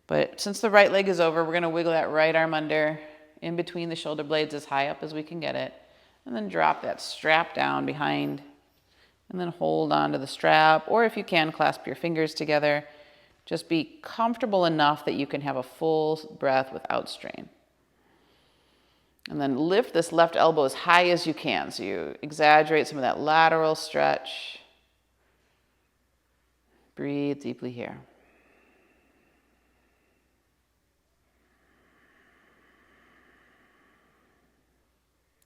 But since the right leg is over, we're going to wiggle that right arm under, in between the shoulder blades as high up as we can get it. And then drop that strap down behind. And then hold on to the strap. Or if you can, clasp your fingers together. Just be comfortable enough that you can have a full breath without strain. And then lift this left elbow as high as you can. So you exaggerate some of that lateral stretch. Breathe deeply here.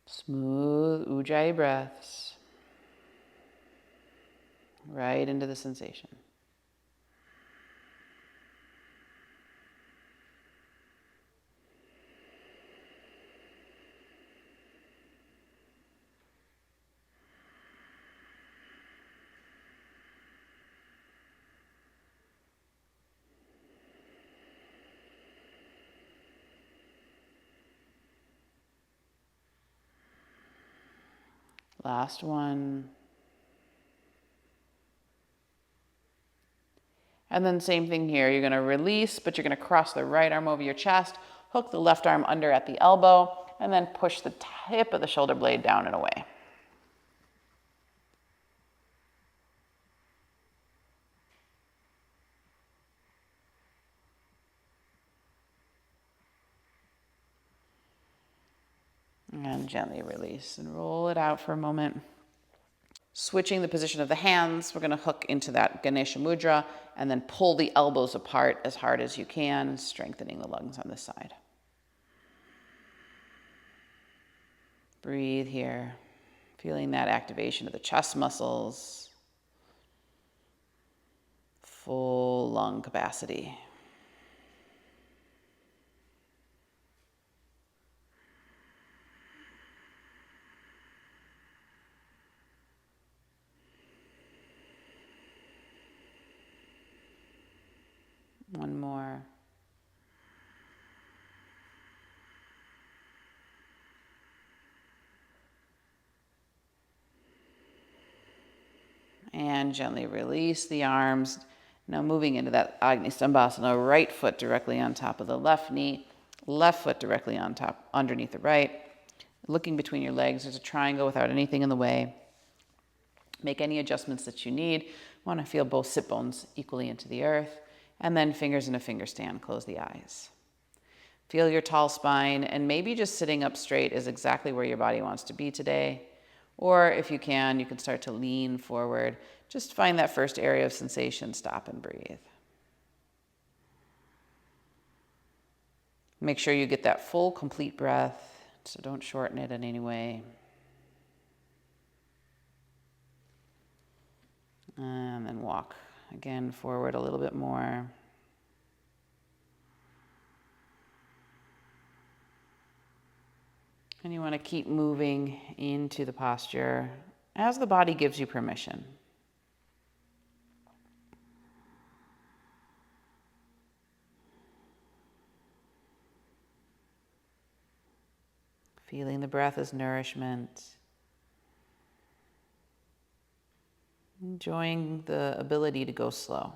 Smooth Ujjayi breaths. Right into the sensation. Last one. And then same thing here. You're going to release, but you're going to cross the right arm over your chest, hook the left arm under at the elbow, and then push the tip of the shoulder blade down and away. And gently release and roll it out for a moment. Switching the position of the hands, we're going to hook into that Ganesha Mudra and then pull the elbows apart as hard as you can, strengthening the lungs on this side. Breathe here, feeling that activation of the chest muscles, full lung capacity. One more. And gently release the arms. Now moving into that Agni Stambhasana, right foot directly on top of the left knee, left foot directly on top, underneath the right. Looking between your legs, there's a triangle without anything in the way. Make any adjustments that you need. Want to feel both sit bones equally into the earth. And then fingers in a finger stand, close the eyes. Feel your tall spine, and maybe just sitting up straight is exactly where your body wants to be today. Or if you can start to lean forward. Just find that first area of sensation, stop and breathe. Make sure you get that full, complete breath, so don't shorten it in any way. And then walk again forward a little bit more. And you want to keep moving into the posture as the body gives you permission. Feeling the breath as nourishment. Enjoying the ability to go slow.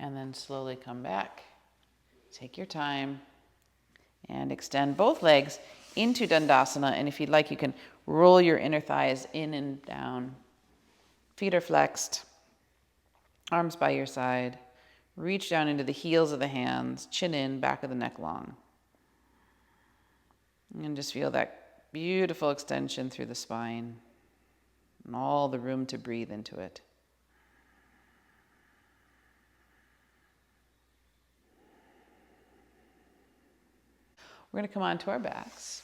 And then slowly come back. Take your time and extend both legs into Dandasana. And if you'd like, you can roll your inner thighs in and down. Feet are flexed, arms by your side. Reach down into the heels of the hands, chin in, back of the neck long. And just feel that beautiful extension through the spine and all the room to breathe into it. We're going to come onto our backs.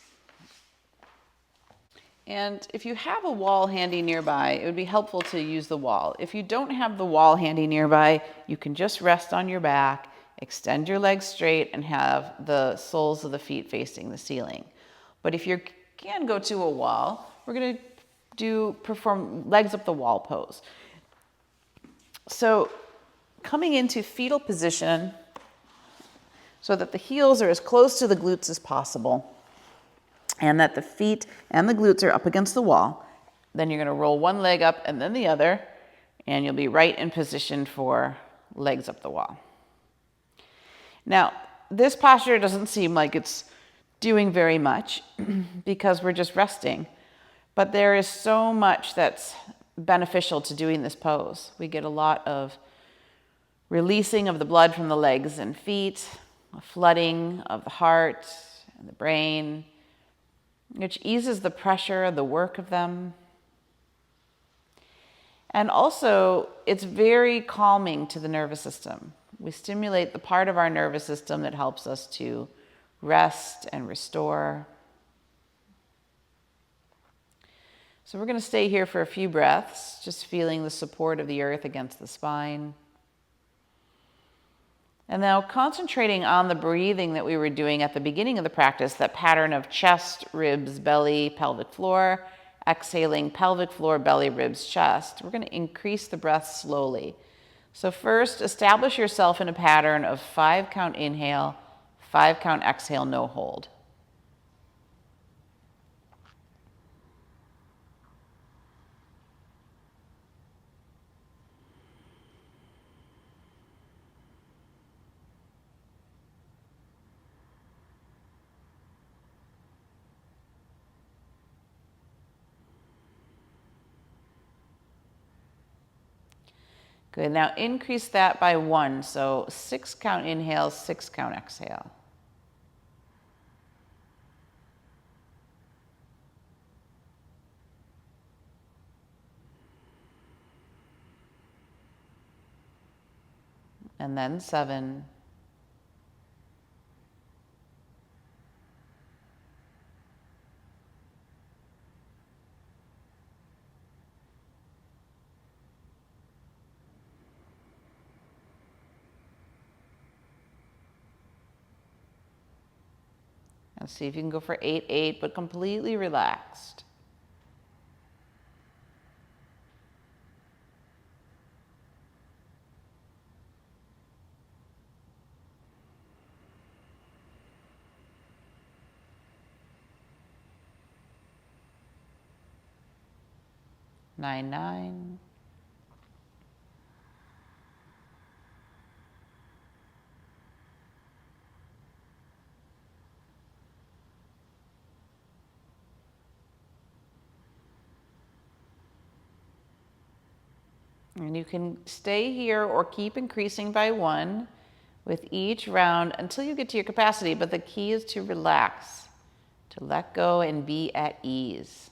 And if you have a wall handy nearby, it would be helpful to use the wall. If you don't have the wall handy nearby, you can just rest on your back, extend your legs straight, and have the soles of the feet facing the ceiling. But if you can go to a wall, we're going to perform legs up the wall pose. So coming into fetal position, so that the heels are as close to the glutes as possible and that the feet and the glutes are up against the wall. Then you're going to roll one leg up and then the other, and you'll be right in position for legs up the wall. Now, this posture doesn't seem like it's doing very much because we're just resting, but there is so much that's beneficial to doing this pose. We get a lot of releasing of the blood from the legs and feet, a flooding of the heart and the brain, which eases the pressure, the work of them. And also, it's very calming to the nervous system. We stimulate the part of our nervous system that helps us to rest and restore. So we're going to stay here for a few breaths, just feeling the support of the earth against the spine. And now concentrating on the breathing that we were doing at the beginning of the practice, that pattern of chest, ribs, belly, pelvic floor, exhaling pelvic floor, belly, ribs, chest. We're going to increase the breath slowly. So first, establish yourself in a pattern of 5 count inhale, 5 count exhale, no hold. Good, now increase that by 1, so 6 count inhale, 6 count exhale. And then 7. Let's see if you can go for 8, 8, but completely relaxed. Nine, 9. And you can stay here or keep increasing by 1 with each round until you get to your capacity. But the key is to relax, to let go and be at ease.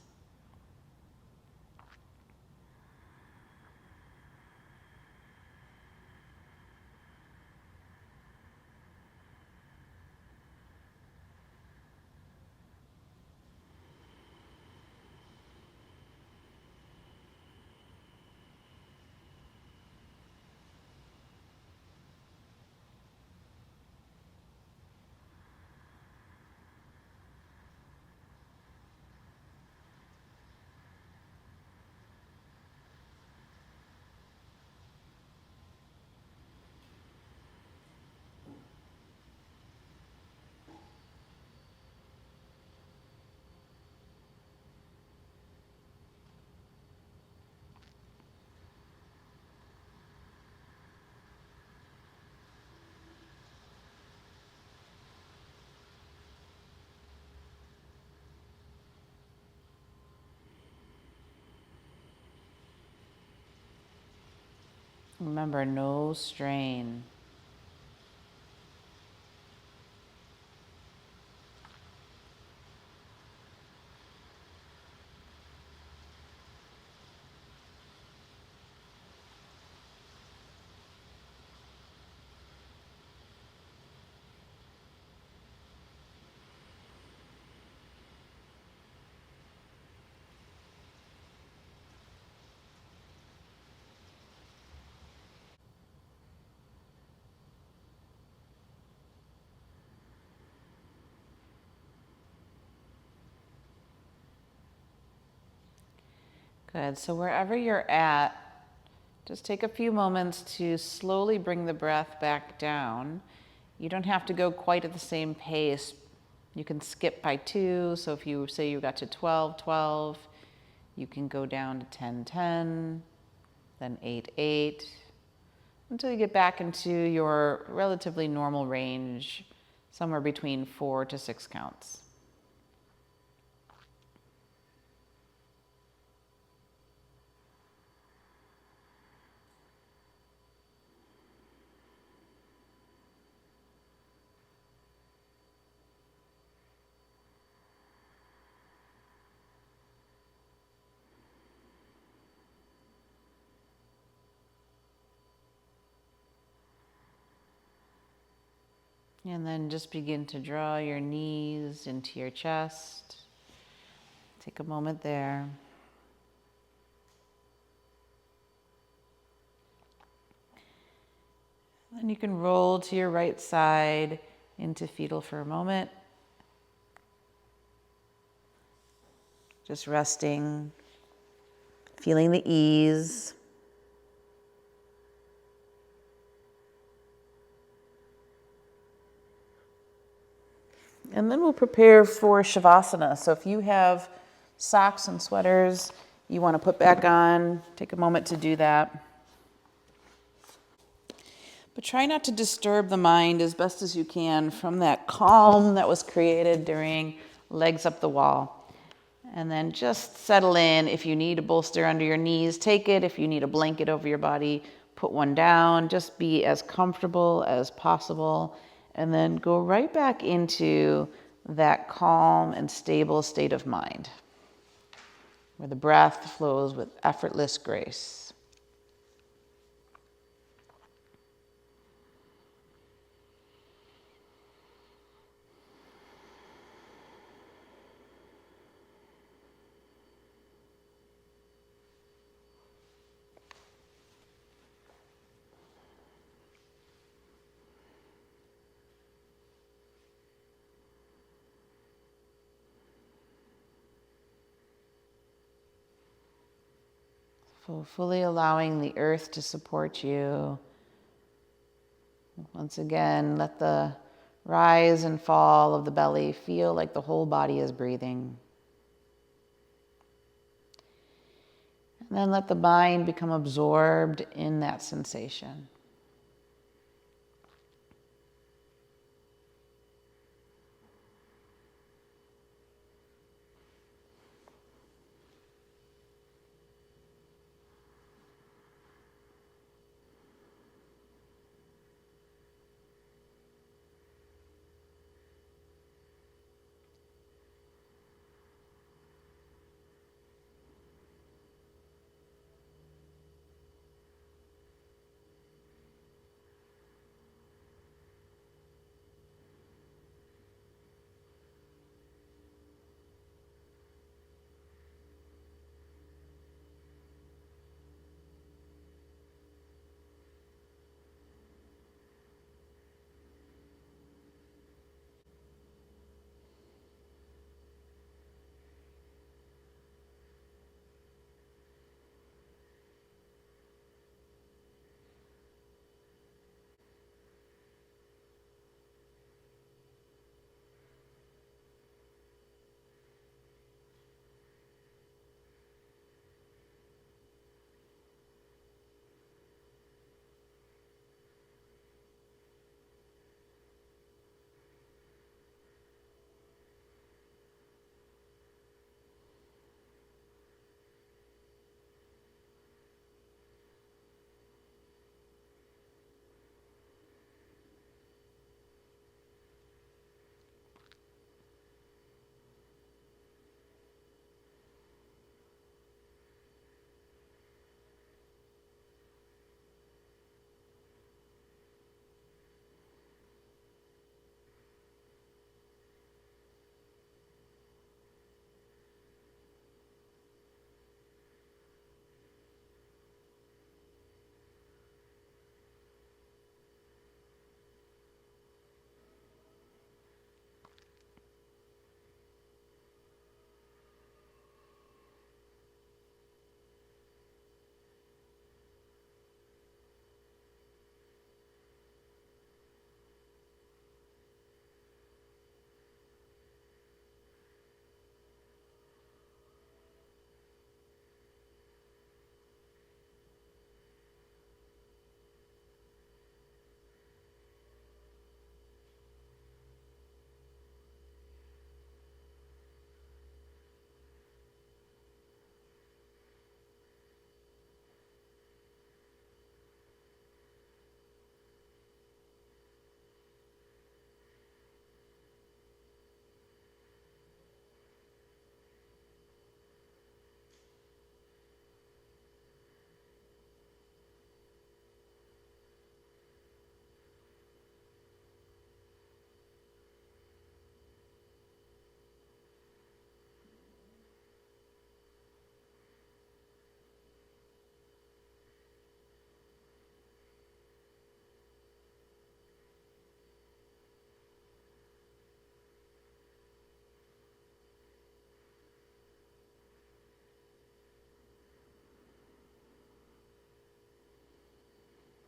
Remember, no strain. Good. So wherever you're at, just take a few moments to slowly bring the breath back down. You don't have to go quite at the same pace. You can skip by 2. So if you say you got to 12, 12, you can go down to 10, 10, then 8, 8, until you get back into your relatively normal range, somewhere between 4 to 6 counts. And then just begin to draw your knees into your chest. Take a moment there. Then you can roll to your right side into fetal for a moment. Just resting, feeling the ease. And then we'll prepare for Shavasana. So if you have socks and sweaters you want to put back on, take a moment to do that. But try not to disturb the mind as best as you can from that calm that was created during legs up the wall. And then just settle in. If you need a bolster under your knees, take it. If you need a blanket over your body, put one down. Just be as comfortable as possible. And then go right back into that calm and stable state of mind, where the breath flows with effortless grace. Fully allowing the earth to support you. Once again, let the rise and fall of the belly feel like the whole body is breathing. And then let the mind become absorbed in that sensation.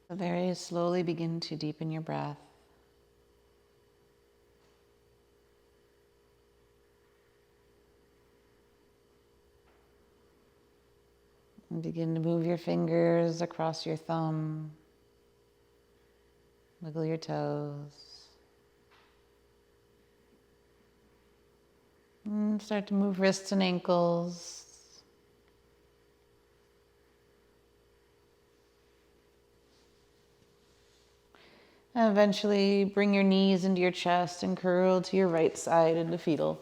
So very slowly begin to deepen your breath. And begin to move your fingers across your thumb. Wiggle your toes. And start to move wrists and ankles. And eventually bring your knees into your chest and curl to your right side into fetal.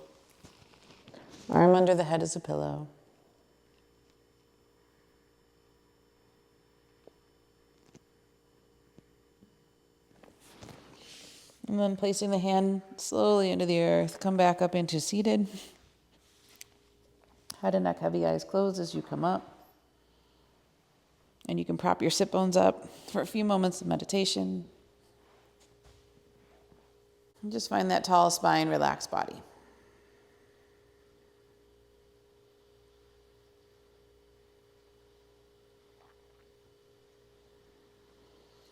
Arm under the head as a pillow. And then placing the hand slowly into the earth, come back up into seated. Head and neck heavy, eyes closed as you come up. And you can prop your sit bones up for a few moments of meditation. And just find that tall spine, relaxed body.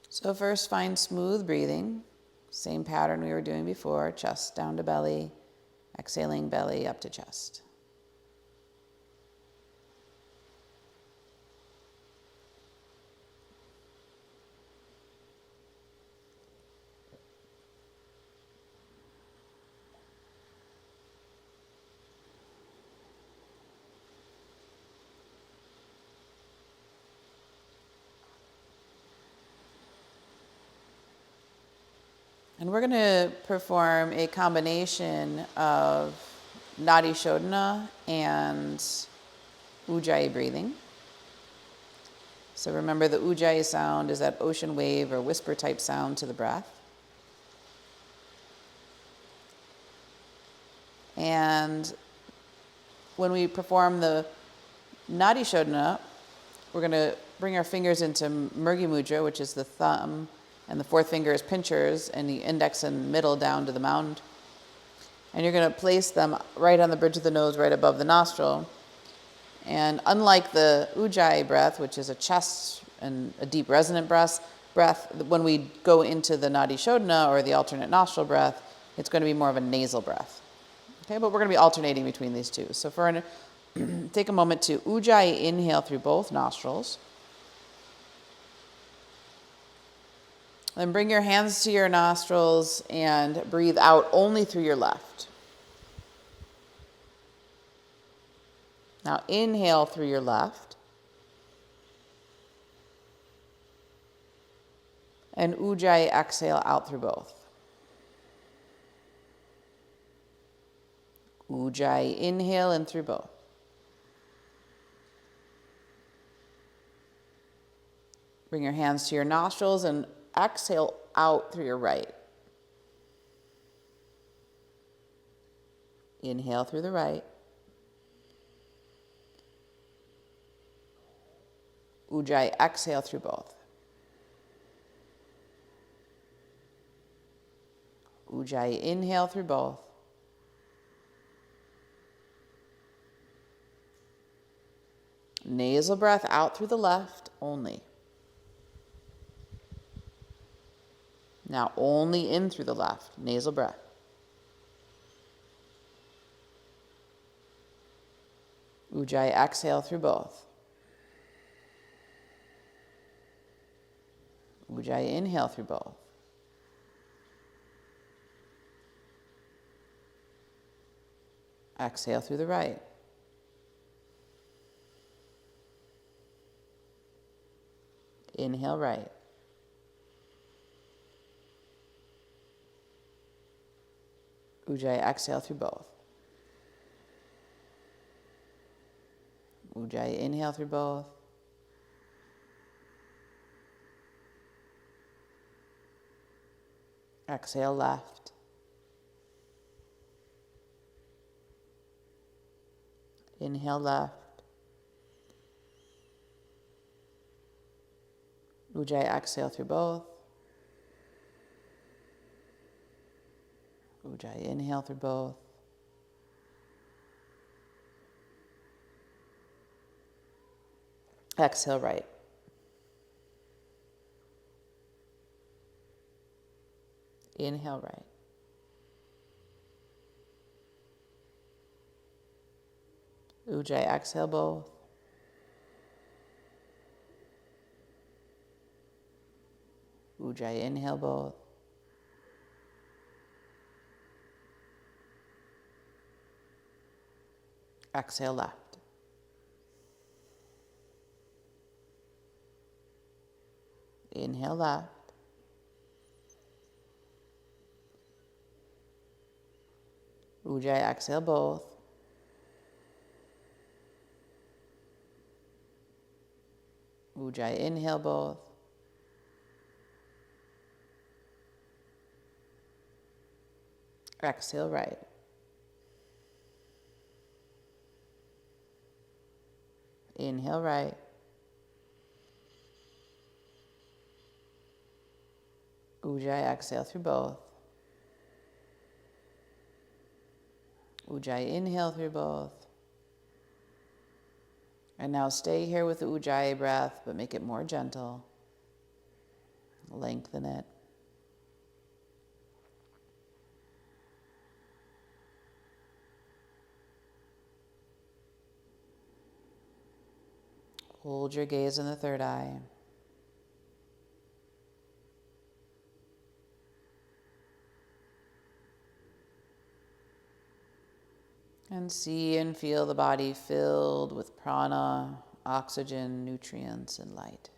So first, find smooth breathing. Same pattern we were doing before, chest down to belly, exhaling belly up to chest. And we're going to perform a combination of Nadi Shodhana and Ujjayi breathing. So remember, the Ujjayi sound is that ocean wave or whisper type sound to the breath. And when we perform the Nadi Shodhana, we're going to bring our fingers into Murgi Mudra, which is the thumb, and the fourth finger is pinchers, and the index and middle down to the mound. And you're going to place them right on the bridge of the nose, right above the nostril. And unlike the Ujjayi breath, which is a chest and a deep resonant breath, when we go into the Nadi Shodhana or the alternate nostril breath, it's going to be more of a nasal breath. Okay, but we're going to be alternating between these two. So take a moment to Ujjayi inhale through both nostrils. Then bring your hands to your nostrils and breathe out only through your left. Now inhale through your left. And Ujjayi exhale out through both. Ujjayi inhale in through both. Bring your hands to your nostrils and exhale out through your right. Inhale through the right. Ujjayi exhale through both. Ujjayi inhale through both. Nasal breath out through the left only. Now only in through the left, nasal breath. Ujjayi exhale through both. Ujjayi inhale through both. Exhale through the right. Inhale right. Ujjayi exhale through both. Ujjayi inhale through both. Exhale left. Inhale left. Ujjayi exhale through both. Ujjayi inhale through both. Exhale right. Inhale right. Ujjayi, exhale both. Ujjayi, inhale both. Exhale left. Inhale left. Ujjayi, exhale both. Ujjayi, inhale both. Exhale right. Inhale right. Ujjayi, exhale through both. Ujjayi, inhale through both. And now stay here with the Ujjayi breath, but make it more gentle. Lengthen it. Hold your gaze in the third eye. And see and feel the body filled with prana, oxygen, nutrients, and light.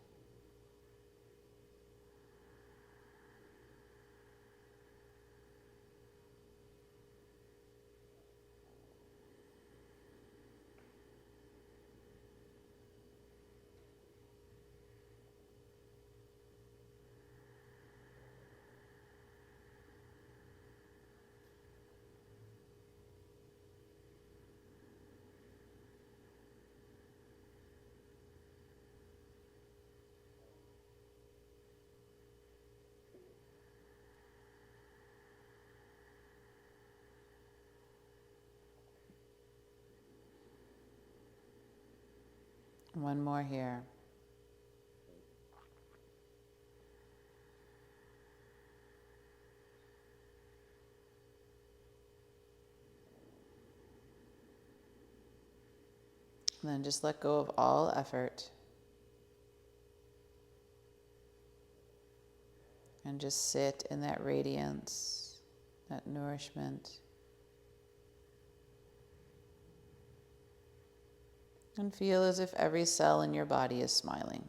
One more here. And then just let go of all effort. And just sit in that radiance, that nourishment. And feel as if every cell in your body is smiling.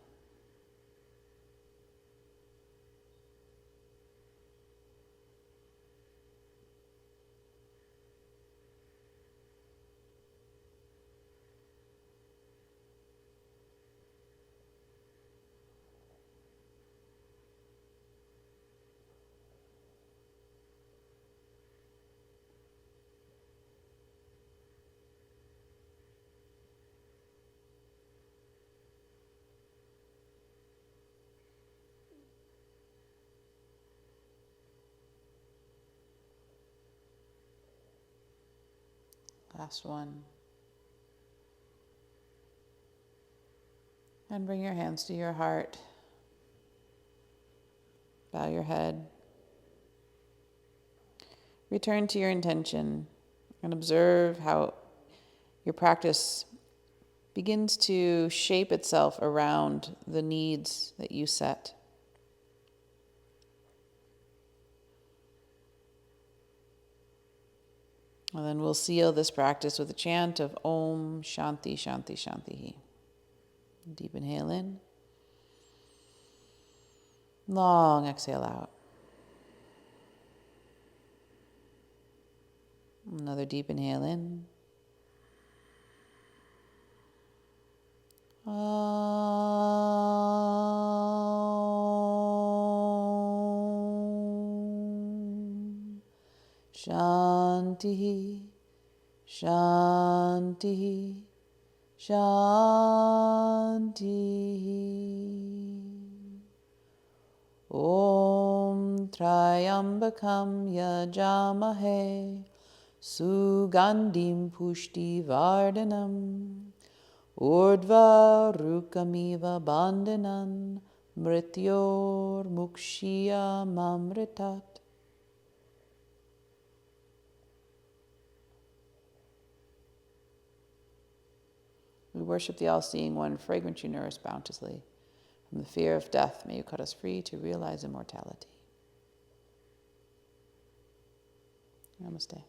Last one. And bring your hands to your heart. Bow your head. Return to your intention and observe how your practice begins to shape itself around the needs that you set. And then we'll seal this practice with a chant of Om Shanti Shanti Shanti. Deep inhale in. Long exhale out. Another deep inhale in. Om Shanti Shanti Shanti. Om Trayambakam Yajamahe Sugandhim Pushti Vardhanam Urdhva Rukamiva Bandhanan Mrityor Mukshya Mamritat. worship the all-seeing one, fragrance you nourish bounteously. From the fear of death, may you cut us free to realize immortality. Namaste.